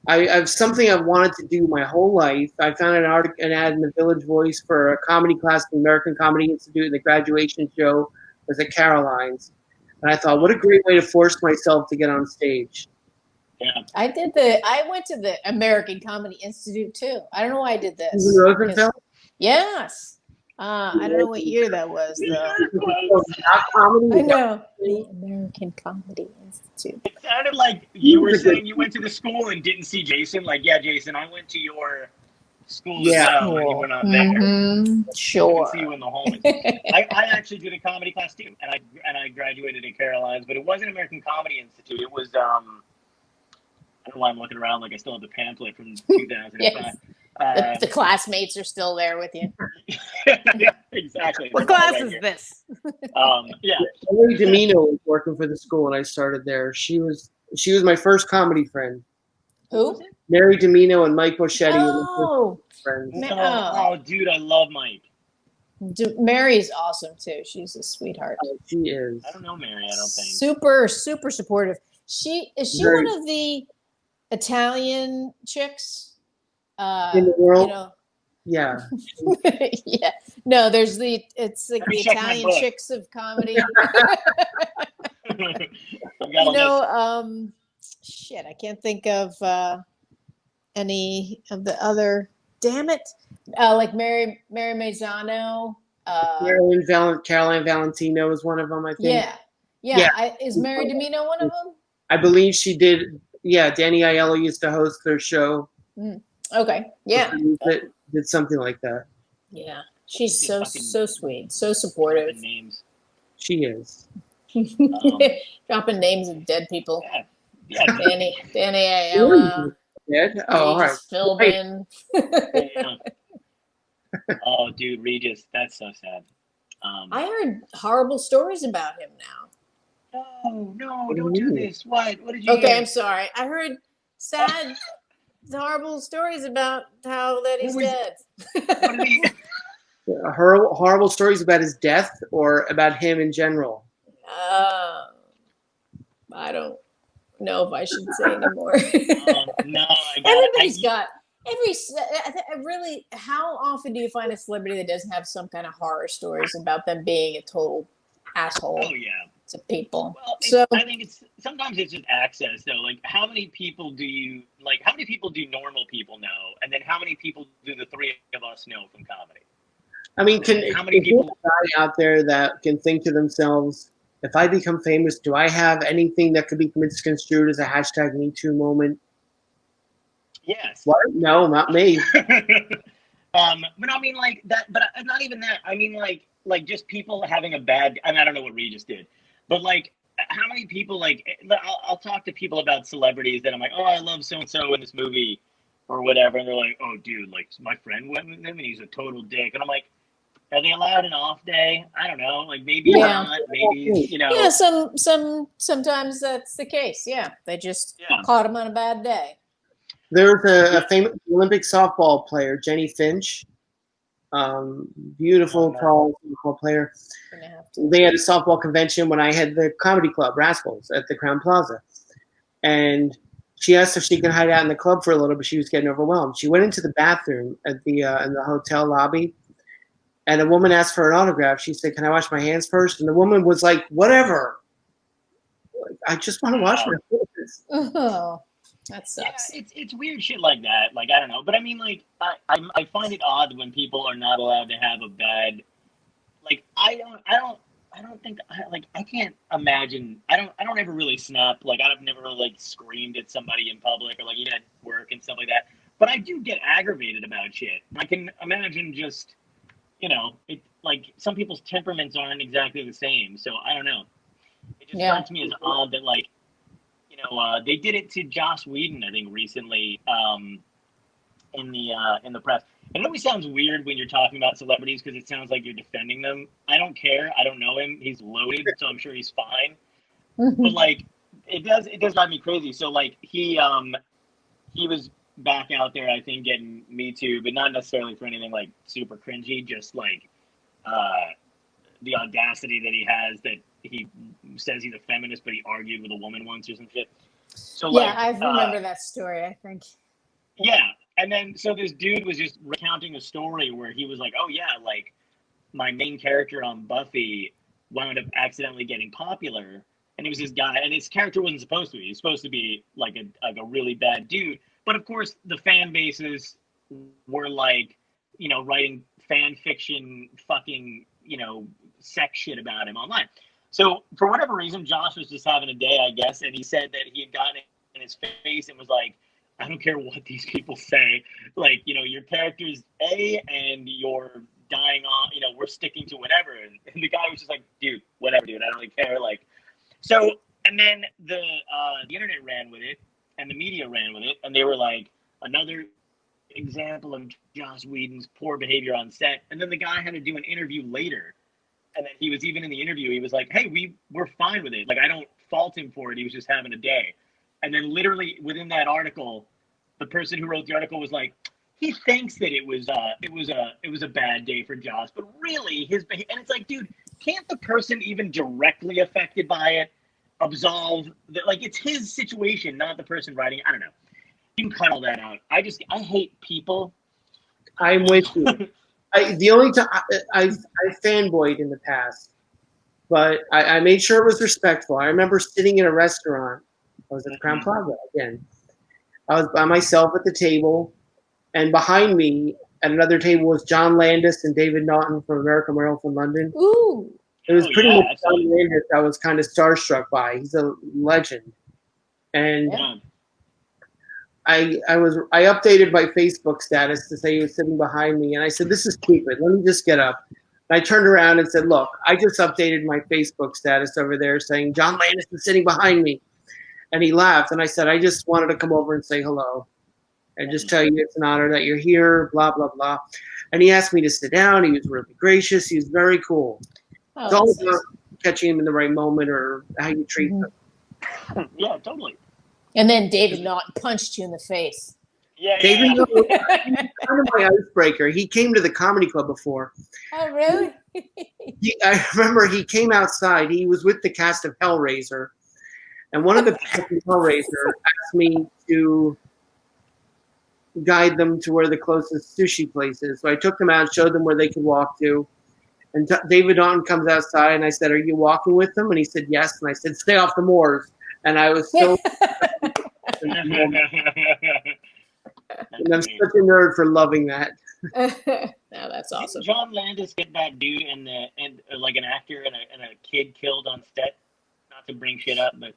I have something I've wanted to do my whole life. I found an ad in the Village Voice for a comedy class at the American Comedy Institute, and the graduation show was at Caroline's. And I thought, what a great way to force myself to get on stage. Yeah. I went to the American Comedy Institute too. I don't know why I did this. In Rosenfeld? Yes. I don't know what year that was though. Not comedy. I know. The American Comedy Institute. It sounded like you were saying you went to the school and didn't see Jason. Like, yeah, Jason, I went to your school as well, and you went on there. Sure. I see you in the hallway. I actually did a comedy class too, and I graduated at Caroline's, but it wasn't American Comedy Institute. It was I don't know why I'm looking around like I still have the pamphlet from 2005. Yes. The classmates are still there with you. Yeah, exactly. What class is this? Yeah. Mary Domino was working for the school, and I started there. She was my first comedy friend. Who? Mary Domino and Mike Boschetti were my Oh, first friends. Oh, dude, I love Mike. Mary's awesome too. She's a sweetheart. Oh, she is. I don't know Mary. I don't think. Super supportive. Is she Very. one of the Italian chicks? In the world? You know, Yeah. yeah. No, it's like Let me the check my Italian book. chicks of comedy. Shit, I can't think of any of the other. Damn it! Like Mary Mazzano. Caroline Valentino is one of them, I think. Yeah. Is Mary Domino one of them? I believe she did. Yeah, Danny Aiello used to host their show. Okay. Yeah. Did something like that. Yeah. She's so sweet, so supportive. Names. She is. Dropping names of dead people. Yeah. Danny Aiello. Dead? Oh, all right. Philbin. Oh, dude, Regis, that's so sad. I heard horrible stories about him now. No, don't do this. What did you Okay, hear? I'm sorry. I heard sad, horrible stories about how that he's dead. What did he... Horrible stories about his death or about him in general? I don't know if I should say anymore. No, Everybody's got really. How often do you find a celebrity that doesn't have some kind of horror stories about them being a total asshole Oh yeah. to people? Well, I think sometimes it's just access though. Like how many people do normal people know, and then how many people do the three of us know from comedy? I mean, how many people a guy out there that can think to themselves, if I become famous, do I have anything that could be misconstrued as a hashtag Me Too moment? Yes. What? No, not me. But I mean like that, but not even that. I mean like just people having a bad, I mean, I don't know what Regis did, but like how many people, like I'll talk to people about celebrities that I'm like, oh, I love so-and-so in this movie or whatever. And they're like, oh dude, like my friend went with him and he's a total dick. And I'm like, are they allowed an off day? I don't know. Like maybe not. Maybe, you know. Yeah, sometimes that's the case. Yeah, they just caught him on a bad day. There's a famous Olympic softball player, Jenny Finch. Beautiful, tall softball player. They had a softball convention when I had the comedy club, Rascals, at the Crown Plaza. And she asked if she could hide out in the club for a little, but she was getting overwhelmed. She went into the bathroom at the in the hotel lobby, and a woman asked for an autograph. She said, "Can I wash my hands first?" And the woman was like, "Whatever. Like, I just want to wash my hands." Oh, that Yeah, sucks. it's weird shit like that. Like I don't know, but I mean, like I find it odd when people are not allowed to have a bad. Like I don't think I can't imagine. I don't ever really snap. Like I've never really like screamed at somebody in public or like even at work and stuff like that. But I do get aggravated about shit. I can imagine just it like some people's temperaments aren't exactly the same. So I don't know. It just Yeah. strikes me as odd that like they did it to Joss Whedon I think recently in the press. And it always sounds weird when you're talking about celebrities because it sounds like you're defending them. I don't care. I don't know him. He's loaded, so I'm sure he's fine. But like, it does drive me crazy. So like, he was back out there, I think, getting Me Too, but not necessarily for anything like super cringy. Just like the audacity that he has that he says he's a feminist, but he argued with a woman once or some shit. So Yeah, like, I remember that story, I think. yeah. And then, so this dude was just recounting a story where he was like, oh, yeah, like, my main character on Buffy wound up accidentally getting popular. And it was this guy, and his character wasn't supposed to be. He was supposed to be, like a really bad dude. But, of course, the fan bases were, like, writing fan fiction fucking, sex shit about him online. So, for whatever reason, Josh was just having a day, I guess, and he said that he had gotten it in his face and was like, I don't care what these people say. Like, your character's A and you're dying on, we're sticking to whatever. And the guy was just like, dude, whatever, dude. I don't really care. Like, so, and then the internet ran with it and the media ran with it. And they were like, another example of Joss Whedon's poor behavior on set. And then the guy had to do an interview later. And then he was even in the interview, he was like, hey, we're fine with it. Like, I don't fault him for it. He was just having a day. And then literally within that article, the person who wrote the article was like, he thinks that it was a bad day for Joss, but really and it's like, dude, can't the person even directly affected by it absolve that? Like, it's his situation, not the person writing. I don't know. You can cut all that out. I hate people. I'm with you. The only time I fanboyed in the past, but I made sure it was respectful. I remember sitting in a restaurant. I was at the Crown Plaza again. I was by myself at the table, and behind me at another table was John Landis and David Naughton from American Werewolf in London. Ooh. It was pretty much John Landis I was kind of starstruck by. He's a legend. And I updated my Facebook status to say he was sitting behind me, and I said, this is stupid. Let me just get up. And I turned around and said, look, I just updated my Facebook status over there saying John Landis is sitting behind me. And he laughed, and I said, I just wanted to come over and say hello and just tell you it's an honor that you're here, blah, blah, blah. And he asked me to sit down. He was really gracious. He was very cool. Oh, It's all about catching him in the right moment or how you treat them. Yeah, totally. And then David Naughton punched you in the face. Yeah, David Naughton, kind of my icebreaker. He came to the comedy club before. Oh, really? I remember he came outside. He was with the cast of Hellraiser. And one of the people from Hellraiser asked me to guide them to where the closest sushi place is. So I took them out, showed them where they could walk to. And David Naughton comes outside, and I said, are you walking with them? And he said, yes. And I said, stay off the moors. And I was so... and I'm such a nerd for loving that. No, that's awesome. Didn't John Landis get that dude and like an actor and a kid killed on set? Not to bring shit up, but...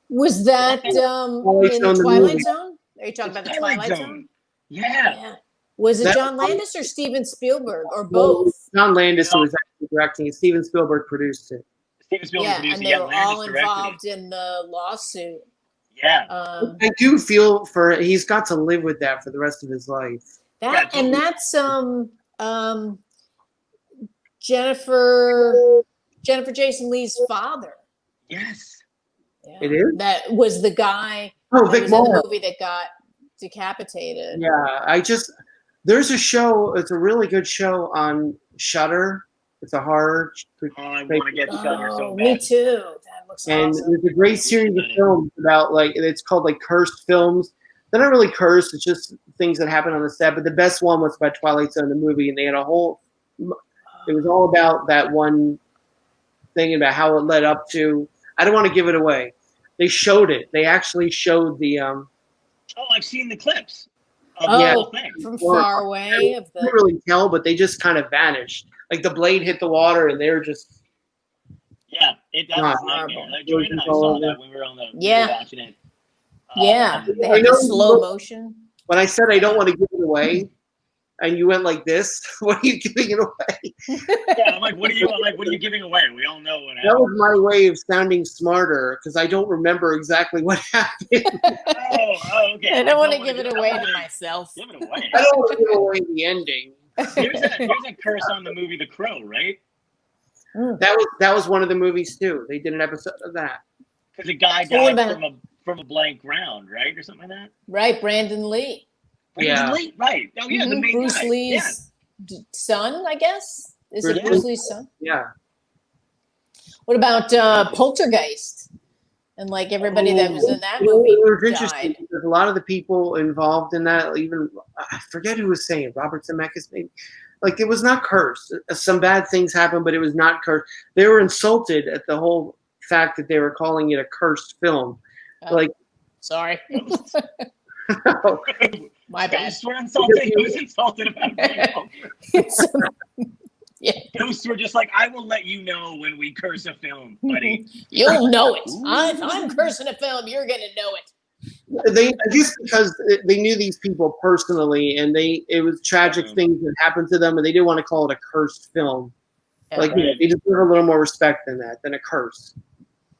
Was that in the Twilight Zone? Are you talking about the Twilight Zone? Yeah. Was it John Landis or Steven Spielberg or both? John Landis was actually directing it. Steven Spielberg produced it. Steven Spielberg produced and it. they were all Landis involved in the lawsuit. Yeah. I do feel he's got to live with that for the rest of his life. And that's Jennifer Jason Leigh's father. Yes. Yeah. It is? That was the guy Vic was in Morrow. the movie that got decapitated. Yeah, there's a show, it's a really good show on Shudder. It's a horror. Oh, I want to get Shudder so bad. Me too. Looks And awesome. there's a great series of films about it's called like cursed films. They're not really cursed; it's just things that happen on the set. But the best one was about Twilight Zone, the movie, and they had a whole. It was all about that one thing about how it led up to. I don't want to give it away. They showed it. They actually showed the. Oh, I've seen the clips of Oh, the whole thing. from far away of You can't the. really tell, but they just kind of vanished. Like the blade hit the water, and they're just. Yeah, that was a nightmare. Joanne and I saw that when we were we were watching it. Yeah, they I had know the slow motion. When I said I don't want to give it away, and you went like this, what are you giving it away? Yeah, I'm like, what are you giving away? We all know what happened. That was my way of sounding smarter because I don't remember exactly what happened. Oh, okay. I don't want to give it away to myself. Give it away. I don't want to give away the ending. There's a curse on the movie The Crow, right? That was one of the movies too. They did an episode of that. Because a guy died from a blank ground, right, or something like that. Right, Brandon Lee. Brandon Lee, right? Oh yeah, the main Bruce guy. Lee's son, I guess. Is it Bruce Lee's son? Yeah. What about Poltergeist? And like everybody that was in that movie It was interesting died. because a lot of the people involved in that, even I forget who was saying it, Robert Zemeckis maybe. Like it was not cursed. Some bad things happened, but it was not cursed. They were insulted at the whole fact that they were calling it a cursed film. Like, sorry, my bad. Ghosts were insulted. Who's insulted about Venmo? Yeah. Ghosts were just like, I will let you know when we curse a film, buddy. You'll know it. If I'm cursing a film, you're gonna know it. I guess because they knew these people personally, and it was tragic things that happened to them, and they didn't want to call it a cursed film. Like they deserve a little more respect than a curse.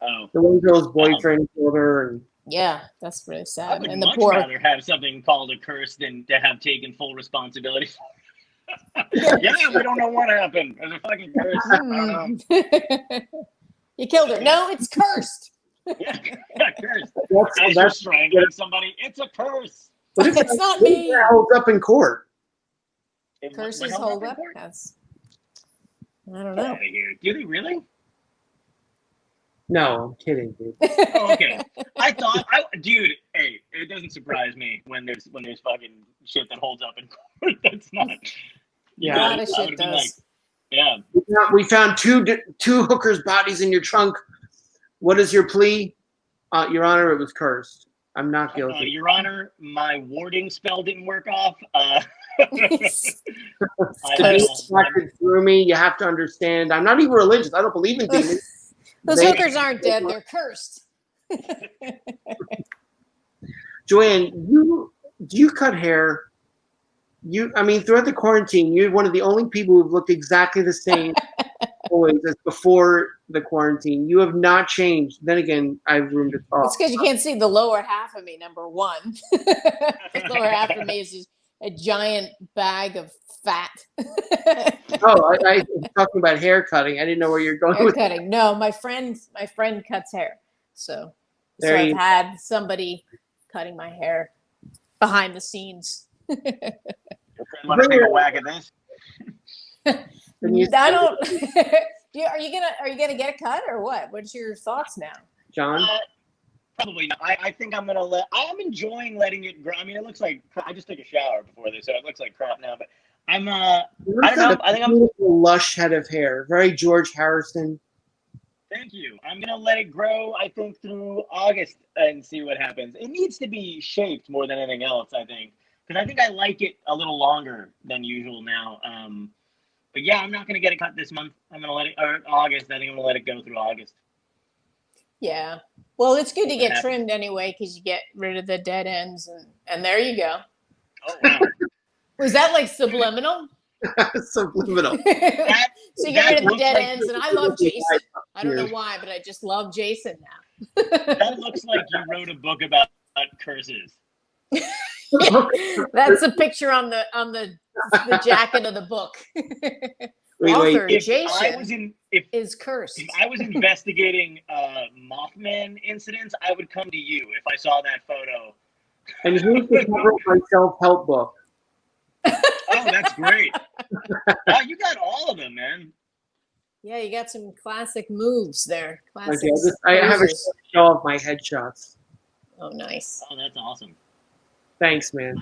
Oh, the one girl's boyfriend killed her, and yeah, that's really sad. I would and the much poor rather have something called a curse than to have taken full responsibility. Yeah, we don't know what happened. There's a fucking curse. You killed her. No, it's cursed. Yeah, cursed. As you're strangling somebody, it's a curse. It's not me. That holds up in court. Curses hold up. I don't know. Do they really? No, I'm kidding, dude. Oh, okay. Dude, hey, it doesn't surprise me when there's fucking shit that holds up in court. That's not. Yeah, a lot of shit does. Like, yeah. We found two hookers' bodies in your trunk. What is your plea? Your Honor, it was cursed. I'm not guilty. Your Honor, my warding spell didn't work off. Through me. You have to understand. I'm not even religious. I don't believe in demons. Those hookers aren't dead. They're cursed. Joanne, do you cut hair? Throughout the quarantine, you're one of the only people who've looked exactly the same always as before the quarantine. You have not changed. Then again, I have room to talk. It's because you can't see the lower half of me, number one. The lower half of me is just a giant bag of fat. Oh, I was talking about hair cutting. I didn't know where you're going hair with cutting. No, my friend cuts hair. So There I've had somebody cutting my hair behind the scenes. Want to take a whack at this? I don't. Are you gonna get a cut or what? What's your thoughts now, John? Probably not. I think I'm gonna I'm enjoying letting it grow. I mean, it looks like I just took a shower before this, so it looks like crap now. But I don't know. I think I'm beautiful, lush head of hair, very George Harrison. Thank you. I'm gonna let it grow. I think through August and see what happens. It needs to be shaped more than anything else. I think. Because I think I like it a little longer than usual now. But yeah, I'm not going to get it cut this month. I'm going to let it, or August. I think I'm going to let it go through August. Yeah. Well, it's good to get trimmed anyway because you get rid of the dead ends. And there you go. Oh, wow. Was that like subliminal? Subliminal. So you get rid of the dead ends. And I love Jason. I don't know why, but I just love Jason now. That looks like you wrote a book about curses. That's a picture on the jacket of the book. Author Jason is cursed. If I was investigating Mothman incidents, I would come to you if I saw that photo. And here's the cover of my self-help book. Oh, that's great. Wow, you got all of them, man. Yeah, you got some classic moves there. Classic. Okay, I have a poses. show of my headshots. Oh, nice. Oh, that's awesome. Thanks, man.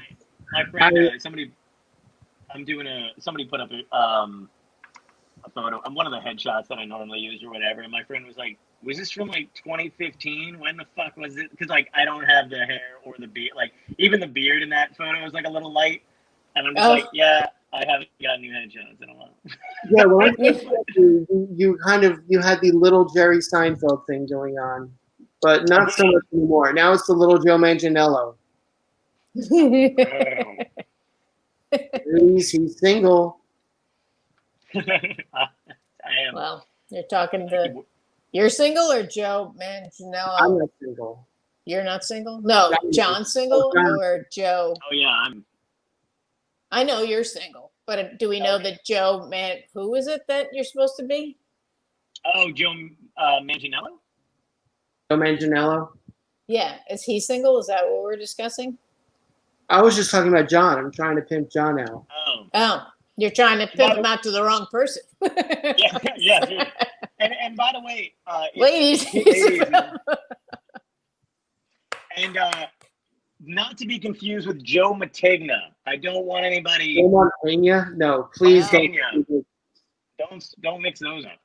My friend, somebody put up a photo, one of the headshots that I normally use or whatever, and my friend was like, "Was this from like 2015? When the fuck was it?" Because like I don't have the hair or the beard, like even the beard in that photo is like a little light, and I'm just like, yeah, I haven't got new headshots in a while. Yeah, well, you had the little Jerry Seinfeld thing going on, but not so much anymore. Now it's the little Joe Manganiello. He's single. I am. Well, you're single or Joe Manganiello? I'm not single. You're not single? No, John's single or Joe? Oh yeah, I know you're single, but do we know that Joe who is it that you're supposed to be? Oh, Joe Manganiello? Joe Manganiello? Yeah, is he single? Is that what we're discussing? I was just talking about John. I'm trying to pimp John out. Oh, you're trying to pimp him out to the wrong person. yeah, dude. And by the way, ladies, and not to be confused with Joe Mategna. I don't want anybody. Joe Montana? No, please don't mix those up.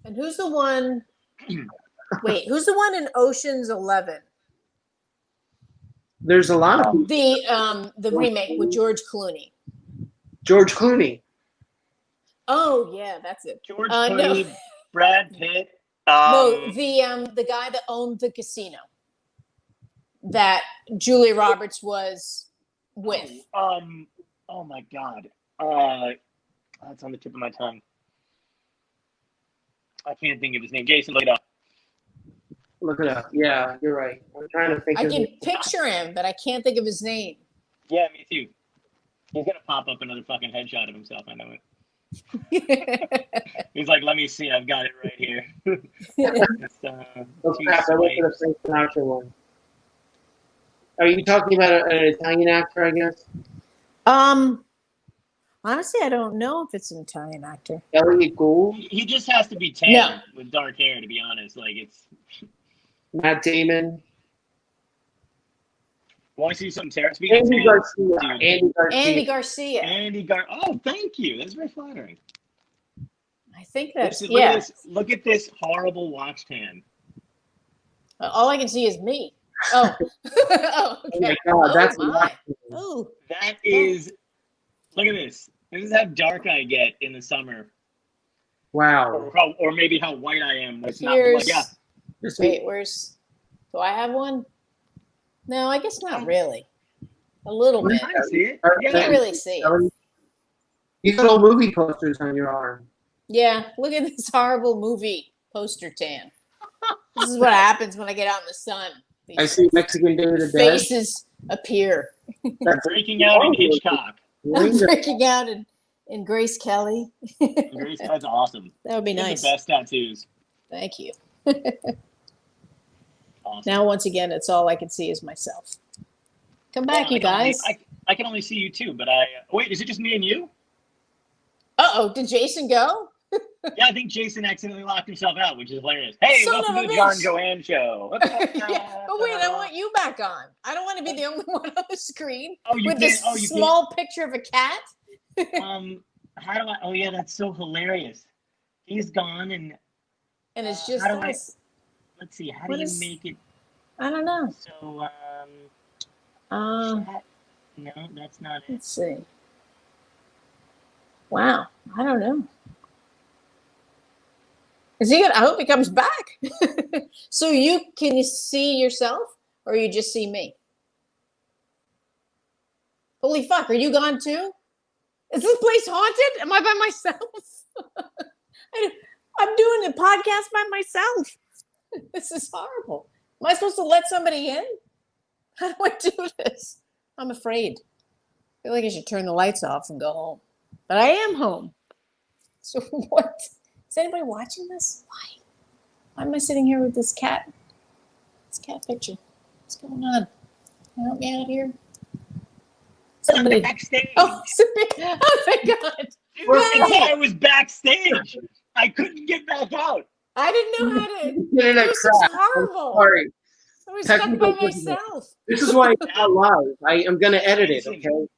And who's the one? Wait, who's the one in Ocean's 11? There's a lot of the remake with George Clooney. George Clooney. Oh yeah, that's it. George Clooney, no. Brad Pitt. No, the guy that owned the casino that Julia Roberts was with. Oh my God. That's on the tip of my tongue. I can't think of his name. Jason, look it up. Look it up. Yeah, you're right. I'm trying to think. I can picture him, but I can't think of his name. Yeah, me too. He's gonna pop up another fucking headshot of himself. I know it. He's like, let me see. I've got it right here. Oh crap! I went to the Frank Sinatra one. Are you talking about an Italian actor? I guess. Honestly, I don't know if it's an Italian actor. Elliot Gould. He just has to be tan with dark hair, to be honest. Like it's. Matt Damon. Want to see some Terrence? Andy Garcia. Andy Garcia. Oh, thank you. That's very flattering. I think that's Look at this horrible watch tan. All I can see is me. Oh. Oh, okay. Oh my God, that's my. Oh. That is. Look at this. This is how dark I get in the summer. Wow. Or maybe how white I am. Wait, do I have one? No, I guess not really. A little bit. I see it. You can't really see it. You got old movie posters on your arm. Yeah, look at this horrible movie poster tan. This is what happens when I get out in the sun. I see Mexican Day of the Dead. Faces appear. That's breaking out in Hitchcock. I'm breaking out in Grace Kelly. Grace, that's awesome. That would be nice. The best tattoos. Thank you. Awesome. Now, once again, it's all I can see is myself. Come back, you guys. I can only see you too, but wait, is it just me and you? Uh-oh, did Jason go? Yeah, I think Jason accidentally locked himself out, which is hilarious. Hey, welcome to the John Joanne show. But wait, I want you back on. I don't want to be the only one on the screen with this small picture of a cat. How do I? Oh yeah, that's so hilarious. He's gone, and it's just us. Let's see. How do you make it? I don't know. So no, that's not it. Let's see. Wow, I don't know. Is he gonna? I hope he comes back. So can you see yourself, or you just see me? Holy fuck! Are you gone too? Is this place haunted? Am I by myself? I'm doing a podcast by myself. This is horrible. Am I supposed to let somebody in? How do I do this? I'm afraid. I feel like I should turn the lights off and go home. But I am home. So what? Is anybody watching this? Why am I sitting here with this cat? This cat picture. What's going on? Help me out here. Somebody. Backstage. Oh, thank God. I was backstage. I couldn't get back out. I didn't know how to. Get in a This crap. is I'm horrible. sorry. I was stuck by Technical difficulty. myself. This is why it's not live. I am going to edit it, Jason, okay?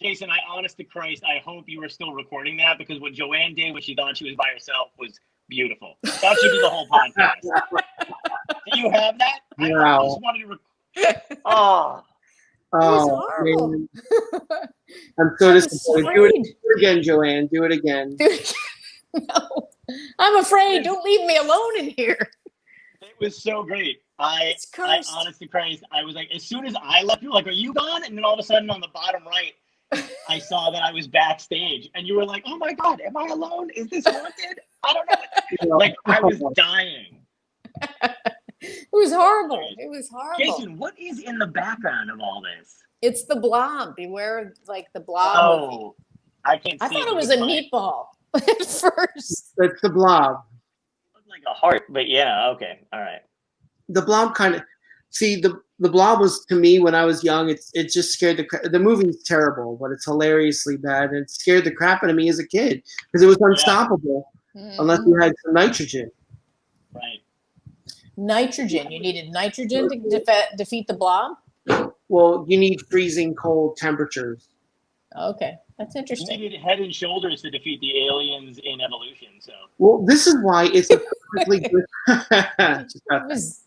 Jason, honest to Christ, I hope you were still recording that because what Joanne did when she thought she was by herself was beautiful. That should be the whole podcast. Do you have that? I Wow. just wanted to Oh. It was horrible. Man. I'm so I was disappointed. Do afraid. it again, Joanne. Do it again. No, I'm afraid. Don't leave me alone in here. It was so great. It's I cursed. honest to Christ, I was like, as soon as I left, you were like, are you gone? And then all of a sudden on the bottom right, I saw that I was backstage. And you were like, oh my God, am I alone? Is this haunted? I don't know. Like, I was dying. It was horrible. It was horrible. Jason, what is in the background of all this? It's the Blob. Beware, like the Blob movie. Oh, I can't see I thought it was a meatball at first. It's the Blob. Looked like a heart, but yeah, okay, all right. The Blob kind of see the Blob was to me when I was young. It just scared the movie's terrible, but it's hilariously bad, and it scared the crap out of me as a kid because it was unstoppable unless you had some nitrogen. Right. Nitrogen. You needed nitrogen to defeat the Blob? Well, you need freezing cold temperatures. Okay, that's You interesting. needed Head and Shoulders to defeat the aliens in Evolution, so. Well, this is why it's a perfectly good. It was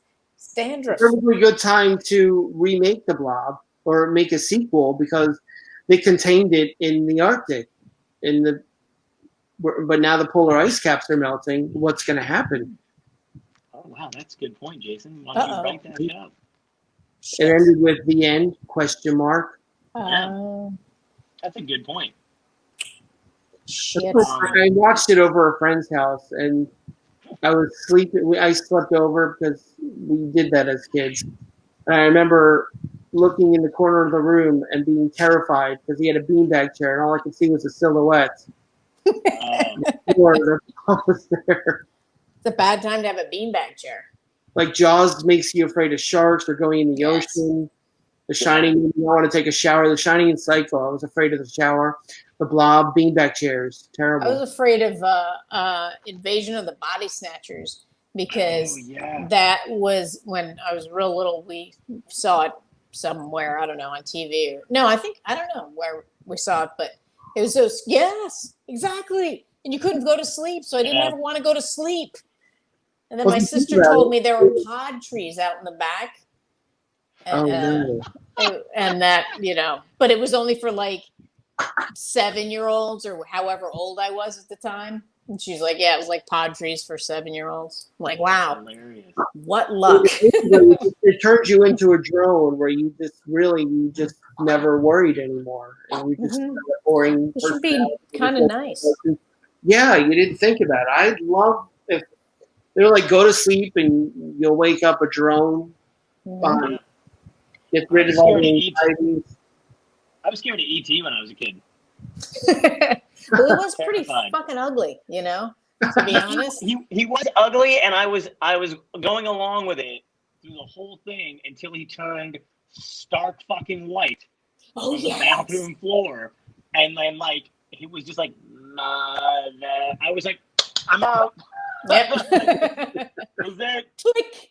dandruff. perfectly good time to remake the Blob or make a sequel because they contained it in the Arctic. But now the polar ice caps are melting. What's going to happen? Oh, wow, that's a good point, Jason. Why don't you write that shit up? It ended with the end? Question mark. That's a good point. Shit. I watched it over a friend's house, and I was sleeping. I slept over because we did that as kids. And I remember looking in the corner of the room and being terrified because he had a beanbag chair, and all I could see was a silhouette. The Blob was there. It's a bad time to have a beanbag chair. Like Jaws makes you afraid of sharks or going in the Yes. ocean. The Shining, you don't want to take a shower. The Shining and Psycho, I was afraid of the shower. The Blob, beanbag chairs, terrible. I was afraid of Invasion of the Body Snatchers because that was when I was real little. We saw it somewhere, I don't know, on TV. No, I don't know where we saw it, but it was so, yes, exactly. And you couldn't go to sleep, so I didn't ever want to go to sleep. And then my sister told me there were pod trees out in the back. And, and that, but it was only for like 7-year-olds or however old I was at the time. And she's like, yeah, it was like pod trees for 7-year-olds. I'm like, wow, hilarious. What luck. It turns you into a drone where you just never worried anymore. And you just boring. It should be kind of nice. Yeah, you didn't think about it. I'd love if they're like, go to sleep and you'll wake up a drone. Get rid of all the anxieties. I was scared of E.T. when I was a kid. Well, it was pretty fucking ugly, to be honest. He was ugly, and I was going along with it through the whole thing until he turned stark fucking white on the bathroom floor, and then he was just like, I was like, I'm out. Yep. Was that click?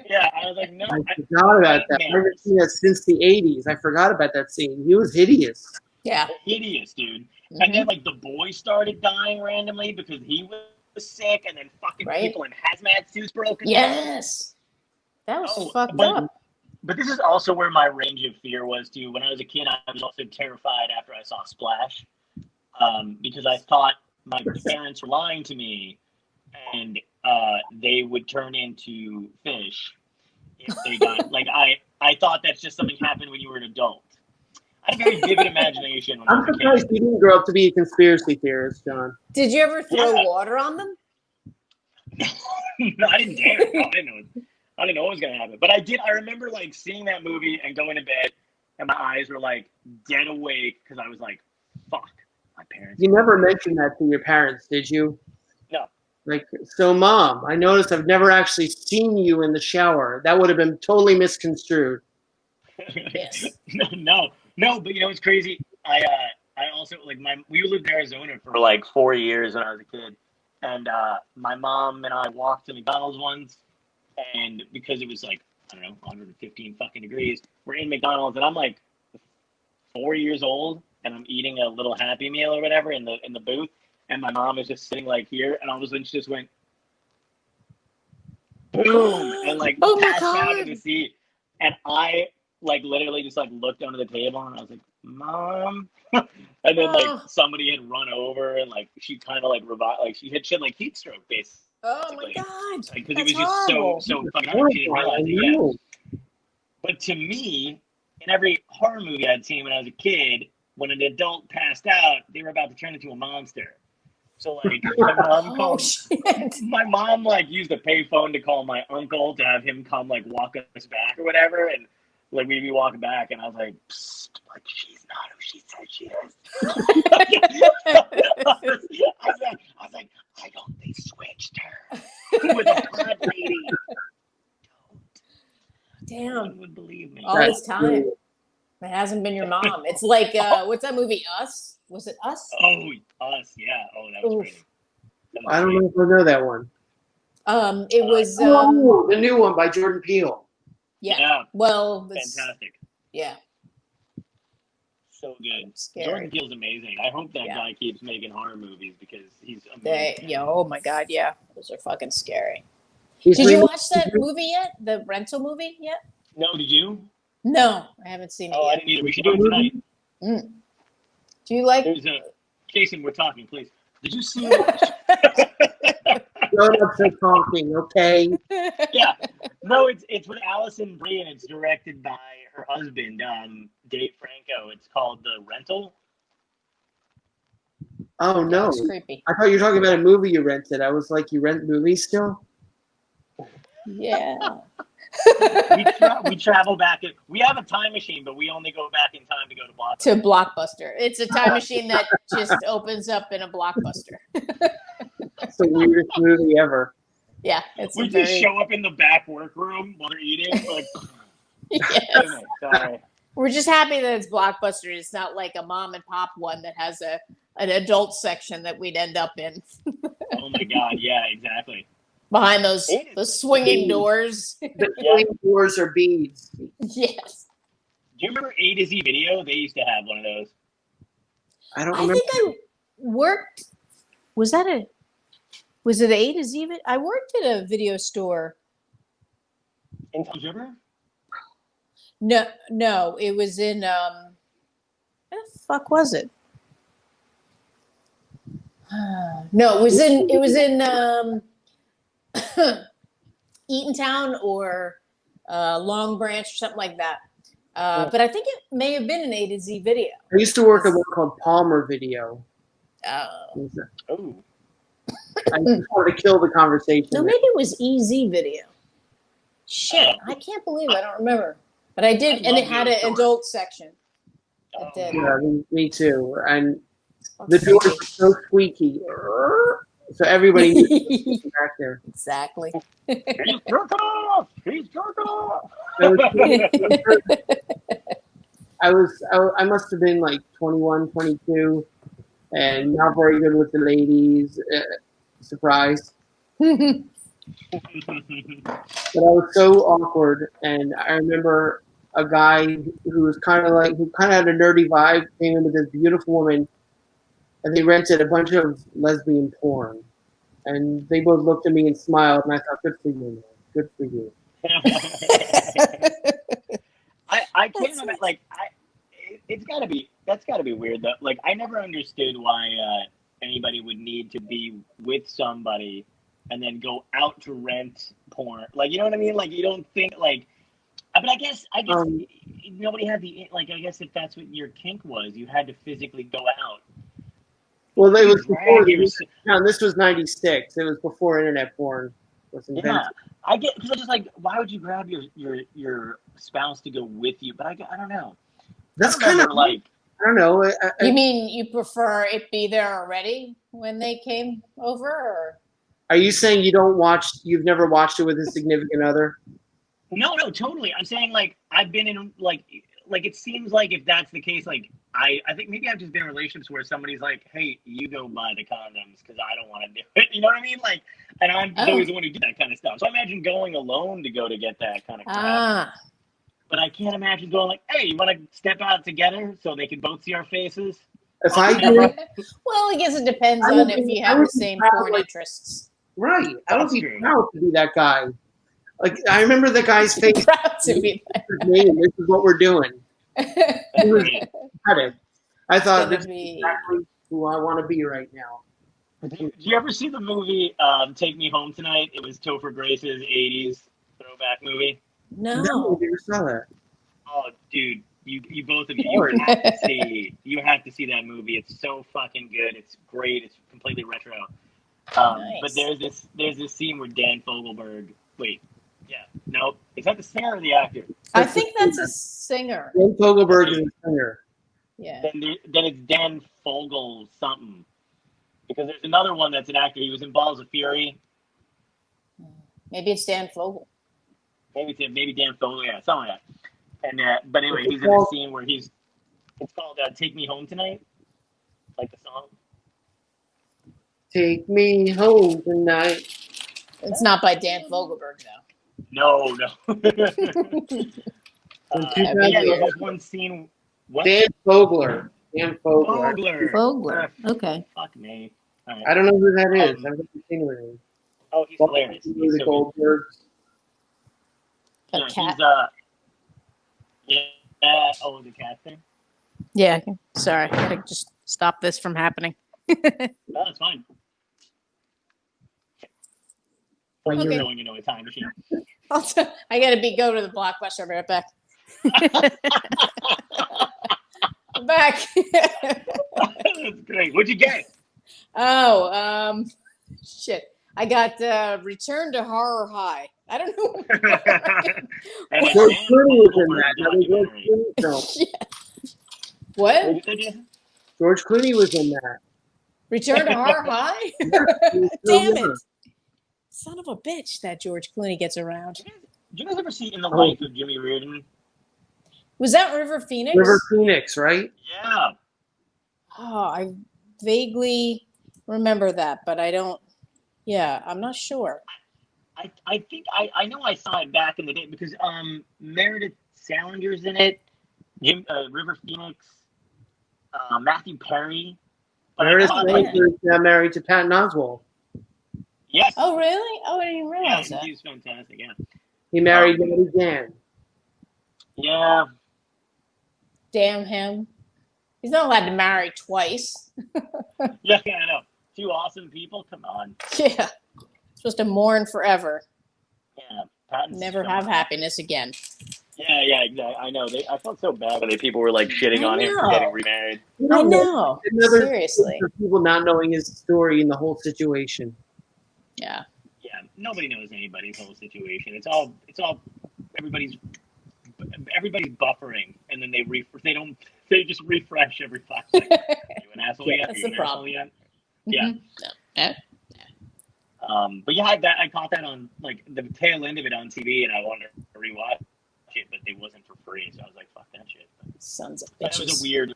Yeah, I was like, no. I forgot about that. I haven't seen that since the 80s. I forgot about that scene. He was hideous. Yeah. Hideous, dude. And then the boy started dying randomly because he was sick, and then fucking people in hazmat suits broke. Yes. That was fucked up. But this is also where my range of fear was too. When I was a kid, I was also terrified after I saw Splash, because I thought my parents were lying to me, and they would turn into fish if they got I thought that's just something happened when you were an adult. I had a very vivid imagination when I was a kid. I'm surprised you didn't grow up to be a conspiracy theorist, John. Did you ever throw water on them? No, I didn't dare. I didn't know what was gonna happen. But I did. I remember seeing that movie and going to bed, and my eyes were dead awake because I was like, "Fuck, my parents." You never mentioned that to your parents, did you? No. So Mom, I noticed I've never actually seen you in the shower. That would have been totally misconstrued. Yes. No. But it's crazy. I also like we lived in Arizona for like 4 years when I was a kid, and my mom and I walked to McDonald's once, and because it was like I don't know 115 fucking degrees, we're in McDonald's, and I'm like 4 years old, and I'm eating a little Happy Meal or whatever in the booth, and my mom is just sitting like here, and all of a sudden she just went boom and like Oh my passed out God. in the seat, and I like literally just like looked under the table and I was like, Mom. And then like Oh. somebody had run over and like she kind of like revived, like she had like heat stroke basically. Oh my God. Because it That's was just horrible. so fucking hard. She didn't realize it yet. No. But to me, in every horror movie I'd seen when I was a kid, when an adult passed out, they were about to turn into a monster. So like Oh shit. my mom like used a payphone to call my uncle to have him come like walk us back or whatever, and like we'd be walking back, and I was like, psst, like she's not who she said she is. I was like, I don't. They switched her with a hot lady. No Damn. one would believe me. All this time. It hasn't been your mom. It's like what's that movie? Us? Was it Us? Oh, Us, yeah. Oh, that was Oof. crazy. That was I don't crazy. know if I know that one. It was The new one by Jordan Peele. yeah. Yeah, Well, it's, fantastic. yeah. So good. Scary. Jordan Peele's amazing. I hope that Yeah. guy keeps making horror movies because he's They, amazing. yeah. Oh my God. Yeah. Those are fucking scary. He's Did you remade- watch that movie yet? The rental movie yet? No, did you? No, I haven't seen it Oh, I yet. didn't either. We should do it tonight. Mm. Do you like? There's a Jason. We're talking, please. Did you see? Grown-ups are talking, okay? Yeah. No, it's with Allison Brie and it's directed by her husband, Dave Franco. It's called The Rental. Oh, no. It's creepy. I thought you were talking about a movie you rented. I was like, you rent movies still? Yeah. We travel back. We have a time machine, but we only go back in time to go to Blockbuster. To Blockbuster. It's a time machine that just opens up in a Blockbuster. It's the weirdest movie ever. Yeah, it's We a just very show up in the back workroom while they're eating. Like, yes. sorry. We're just happy that it's Blockbuster. It's not like a mom and pop one that has an adult section that we'd end up in Oh my God! Yeah, exactly. behind those swinging Beads. doors. The swing doors are beads. Yes. Do you remember A to Z Video? They used to have one of those. I don't I remember. think I worked. Was it A to Z? I worked at a video store. In Tom's River? No, it was in where the fuck was it? No, it was in Eatontown or Long Branch or something like that. But I think it may have been an A to Z Video. I used to work at one called Palmer Video. Oh. I just wanted to kill the conversation. No, maybe it was EZ Video. Shit, I can't believe I don't remember. But I did, I and it love had those an adult section. Oh. It did. Yeah, me too. And Fucking the doors creepy. were so squeaky. So everybody knew to get back there. Exactly. He's jerking off! He's jerking off! I must have been like 21, 22, and not very good with the ladies. Surprise. But I was so awkward, and I remember a guy who kind of had a nerdy vibe came in with this beautiful woman, and they rented a bunch of lesbian porn, and they both looked at me and smiled, and I thought, good for you, man. Good for you. I can't imagine, like, that's gotta be weird though. Like, I never understood why anybody would need to be with somebody and then go out to rent porn. Like, you know what I mean? Like, you don't think like, but I guess nobody had the, like, I guess if that's what your kink was, you had to physically go out. Well, it was before. Drag This was '96. It was before internet porn was invented. Yeah, I get, because I'm just like, why would you grab your spouse to go with you? But I don't know. That's I kind of remember, like, I don't know. You mean you prefer it be there already when they came over? Or? Are you saying you've never watched it with a significant other? no, totally. I'm saying, like, I've been in, like like it seems like if that's the case, like I think maybe I've just been in relationships where somebody's like, hey, you go buy the condoms because I don't want to do it. You know what I mean? Like, and I'm always the one who did that kind of stuff. So I imagine going alone to get that kind of crap. But I can't imagine going like, hey, you want to step out together so they can both see our faces? If I do, Well, I guess it depends on if you have the same porn interests. Right. I would That's be true. proud to be that guy. Like, I remember the guy's face. Proud to be that. This is what we're doing. He was Great. excited. I thought Gonna this is be- exactly who I want to be right now. Did you ever see the movie Take Me Home Tonight? It was Topher Grace's 80s throwback movie. No, I No. never saw that. Oh, dude, you both of you have to see. You have to see that movie. It's so fucking good. It's great. It's completely retro. Nice. But there's this scene where Dan Fogelberg. Wait, yeah, no, is that the singer or the actor? I think that's a singer. Dan Fogelberg is a singer. Yeah. Then it's Dan Fogel something. Because there's another one that's an actor. He was in Balls of Fury. Maybe it's Dan Fogel. Maybe Dan Fogel, yeah, something like that. And but anyway, he's in a scene where it's called "Take Me Home Tonight," like the song. Take me home tonight. It's not by Dan Fogelberg, though. No. Yeah, there's one scene. What? Dan Fogler. Dan Fogler. Fogler. Okay. Fuck me. All right. I don't know who that is. I've never seen him. Oh, he's hilarious. He's The so Goldbergs. A good. cat. Oh, the cat thing. Yeah. Sorry. I gotta just stop this from happening. No, that's fine. When Okay. you're Going into a time machine. I gotta go to the Blockbuster. I'll be right back. I'm back. That's great. What'd you get? Oh, shit. I got Return to Horror High. I don't know. And a George Dan Clooney was in Fogelberg that. That was George documentary. Clooney film. What? What did you say? George Clooney was in that. Return to Horror High? He was so Damn young. it. Son of a bitch that George Clooney gets around. Did you guys ever see In the Life of Jimmy Reardon? Was that River Phoenix? River Phoenix, right? Yeah. Oh, I vaguely remember that, but I don't. Yeah, I'm not sure. I think I know I saw it back in the day because Meredith Salinger's in it, River Phoenix, Matthew Perry. But Meredith I thought, Sanger is now married to Patton Oswalt. yes. Oh, really? Oh, I didn't Yeah, realize that. he's fantastic. Yeah. He married Maddie Jan. Yeah. Damn him. He's not allowed to marry twice. Yeah, I know. Two awesome people. Come on. Yeah. Supposed to mourn forever. Yeah. Patton's Never so have much. happiness again. Yeah, exactly. I know. I felt so bad when people were like shitting on him for know. getting remarried. You I don't know. Another Seriously. for people not knowing his story and the whole situation. Yeah. Yeah, nobody knows anybody's whole situation. It's all everybody's buffering, and then they just refresh every 5 seconds. Are you an asshole yet? That's Are you the an problem. asshole yet? Yeah. No. But yeah, I caught that on like the tail end of it on TV, and I wanted to rewatch it, but it wasn't for free, so I was like, "Fuck that shit." Sons of But it was bitches. a weird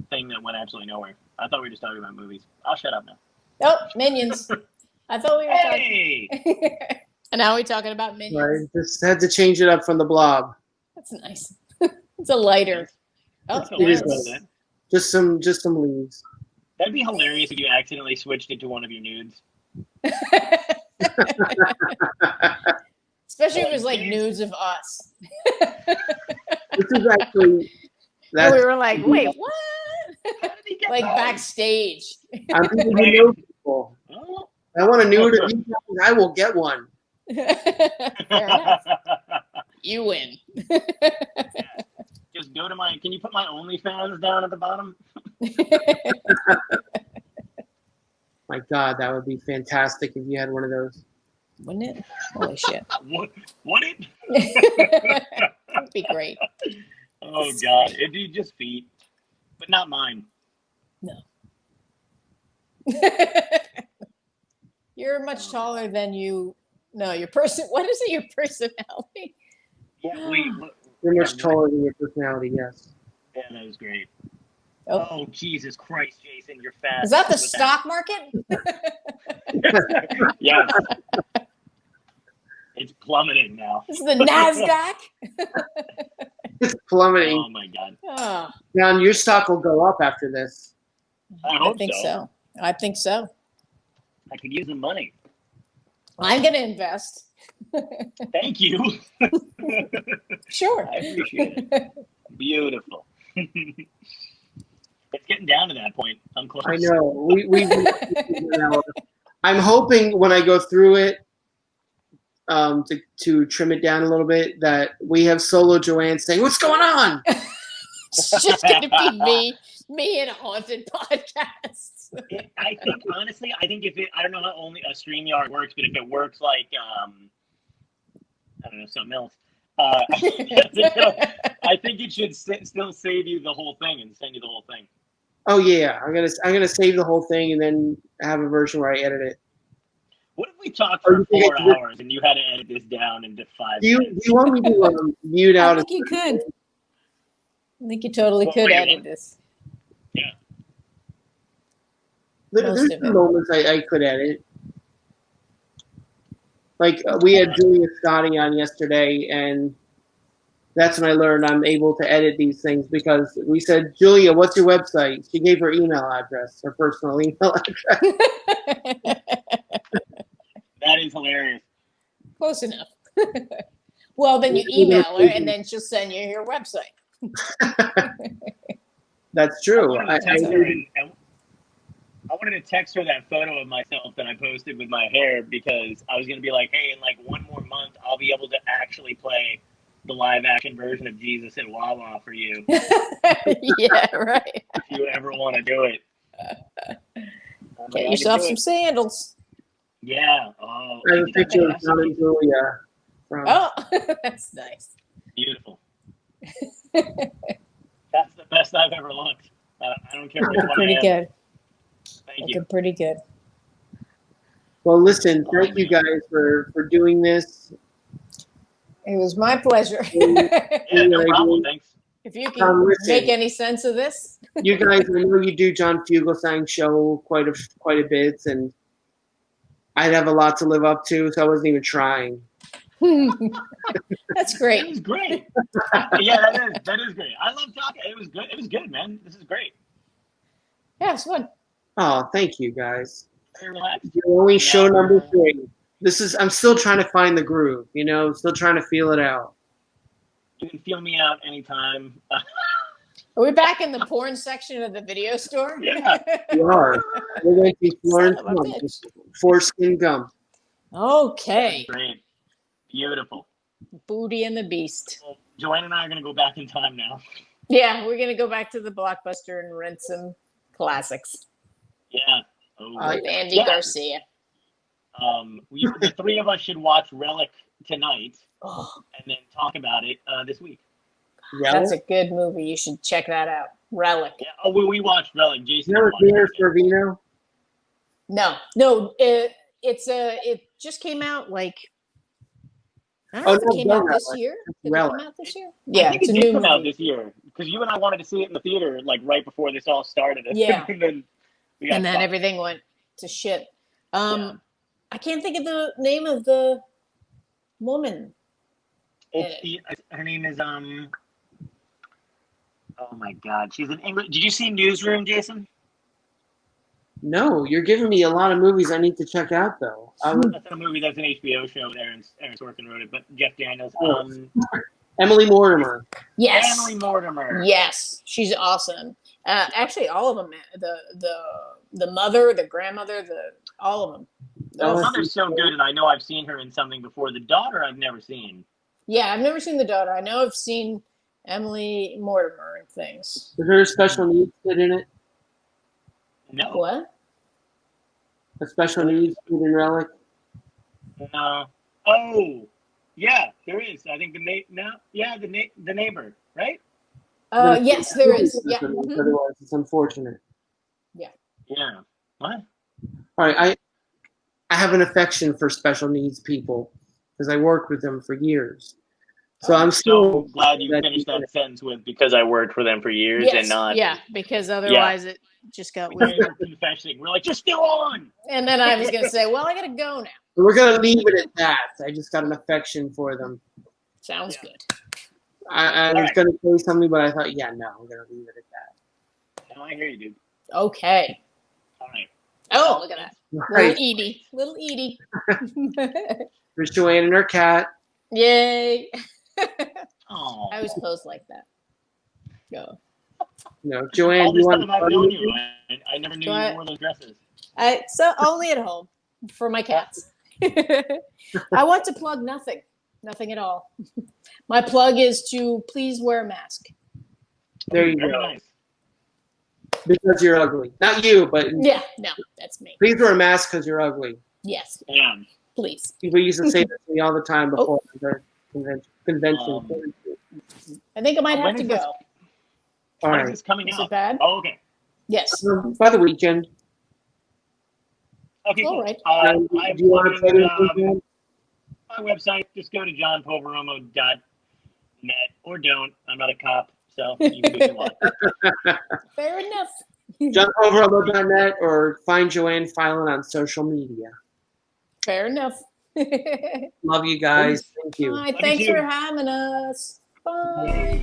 thing that went absolutely nowhere. I thought we were just talking about movies. I'll shut up now. Oh, Minions. I thought we were Hey, talking. And now we're talking about Minions. Right? Just had to change it up from the Blob. That's nice. It's a lighter. Oh, That's It hilarious. is Isn't it? Just some leaves. That'd be hilarious if you accidentally switched it to one of your nudes. Especially if it was like nudes of us. This is actually And that's we were like, wait, what? How did he get Like those? backstage. I'm people who know people. Oh. I want a nude of you guys, I will get one. Fair enough. You win. Just go to my. Can you put my OnlyFans down at the bottom? My God, that would be fantastic if you had one of those. Wouldn't it? Holy shit. Would it? That'd be great. Oh God, it'd be just feet, but not mine. No. You're much taller than you. No, your person. What is it? Your personality? Yeah, wait. You're much taller than your personality, yes. Yeah, that was great. Oh. Oh, Jesus Christ, Jason, you're fat. Is that the With stock market? Yes. It's plummeting now. This is the NASDAQ? It's plummeting. Oh my God. Oh, Now, your stock will go up after this. I I hope think so. I think so. I could use the money. I'm going to invest. Thank you. Sure. I appreciate it. Beautiful. It's getting down to that point. I'm close. I know. I'm hoping when I go through it, to trim it down a little bit, that we have solo Joanne saying, "What's going on?" It's just going to be me in a haunted podcast. I think honestly, I think if it, I don't know how only a StreamYard works, but if it works like I don't know, something else. I think it should still save you the whole thing and send you the whole thing. Oh yeah, I'm gonna save the whole thing and then have a version where I edit it. What if we talked for 4 hours and you had to edit this down into 5 minutes? Do you want me to mute out? I think you could. I think you totally could edit this. Yeah. There's some moments I could edit. Like we had Julia Scotti on yesterday, and that's when I learned I'm able to edit these things because we said, "Julia, what's your website?" She gave her email address, her personal email address. That is hilarious. Close enough. Well, then you email her, and then she'll send you your website. That's true. I wanted to text her that photo of myself that I posted with my hair because I was going to be like, hey, in like 1 more month, I'll be able to actually play the live action version of Jesus at Wawa for you. Yeah, right. If you ever want to do it. Get yourself some sandals. Yeah. Oh, I have a picture of John and Julia. Oh, that's nice. Beautiful. That's the best I've ever looked. I don't care which one Pretty I am. good. Thank you. Looking pretty good. Well, listen, thank you guys for doing this. It was my pleasure. Yeah, no problem. Thanks. If you can make any sense of this. You guys, I know you do John Fugelsang's show quite a bit, and I'd have a lot to live up to, so I wasn't even trying. That's great. It was great. Yeah, that is great. I love talking. It was good. It was good, man. This is great. Yeah, it's fun. Oh, thank you guys. Very relaxed. You're only show number 3. I'm still trying to find the groove, still trying to feel it out. You can feel me out anytime. Are we back in the porn section of the video store? Yeah. We are. We're going to see foreskin gum. Okay. Great. Beautiful. Booty and the Beast. Well, Joanne and I are going to go back in time now. Yeah, we're going to go back to the Blockbuster and rent some classics. Yeah. Oh, with Andy Garcia. The 3 of us should watch Relic tonight and then talk about it this week. That's a good movie. You should check that out. Relic. Yeah. Oh, we watched Relic. Jason. Servino? No. It just came out like. I don't know if it came out this year. Did it come out this year? Yeah, I think it did come out this year because you and I wanted to see it in the theater like right before this all started. Yeah. and then everything went to shit. I can't think of the name of the woman. Her name is oh my God, she's in English. Did you see Newsroom, Jason? No, you're giving me a lot of movies I need to check out though. That's a movie. That's an HBO show. Aaron Sorkin wrote it, but Jeff Daniels. Emily Mortimer. Yes. Emily Mortimer. Yes, she's awesome. Actually, all of them. The mother, the grandmother, all of them. The mother's so good, and I know I've seen her in something before. The daughter, I've never seen. Yeah, I've never seen the daughter. I know I've seen Emily Mortimer and things. Is her special needs kid in it? No. What? A special needs kid in Relic? No. Oh, yeah, there is. I think the neighbor, right? Yes, there is. Yeah. Otherwise, it's unfortunate. Yeah. Yeah. What? All right, I have an affection for special needs people because I worked with them for years. So I'm So still glad you that finished you- that sentence with because I worked for them for years Yes, and not. yeah, because otherwise it just got We weird. went through the fashion thing. We're like, just go on. And then I was going to say, well, I got to go now. We're gonna leave it at that. I just got an affection for them. Sounds Yeah. good. I was Alright. gonna say something, but I thought, yeah, no, we're gonna leave it at that. No, I hear you, dude. Okay. All right. Oh, look at that. Right. Little Edie. There's Joanne and her cat. Yay. Oh. I was posed like that. Go. Joanne, All you this want time I've known you, I never knew What? you wore those dresses. So only at home for my cats. I want to plug nothing. Nothing at all. My plug is to please wear a mask. There you Very go. nice. Because you're ugly. Not you, but Yeah, no, that's me. please wear a mask because you're ugly. Yes, Yeah. please. People used to say that to me all the time Oh. before their convention. I think I might When have to is this? go. All When is right. this coming Is out? it bad? Oh, okay. Yes. By the weekend. Okay, cool. All right. I'm Do you want to play plugging, this weekend? my website. Just go to johnpoveromo.net or don't. I'm not a cop, so you can do what you want. Fair enough. JumpOverAlbo.net or find Joanne Filan on social media. Fair enough. Love you guys. Thank you. Bye. you Thanks too. for having us. Bye.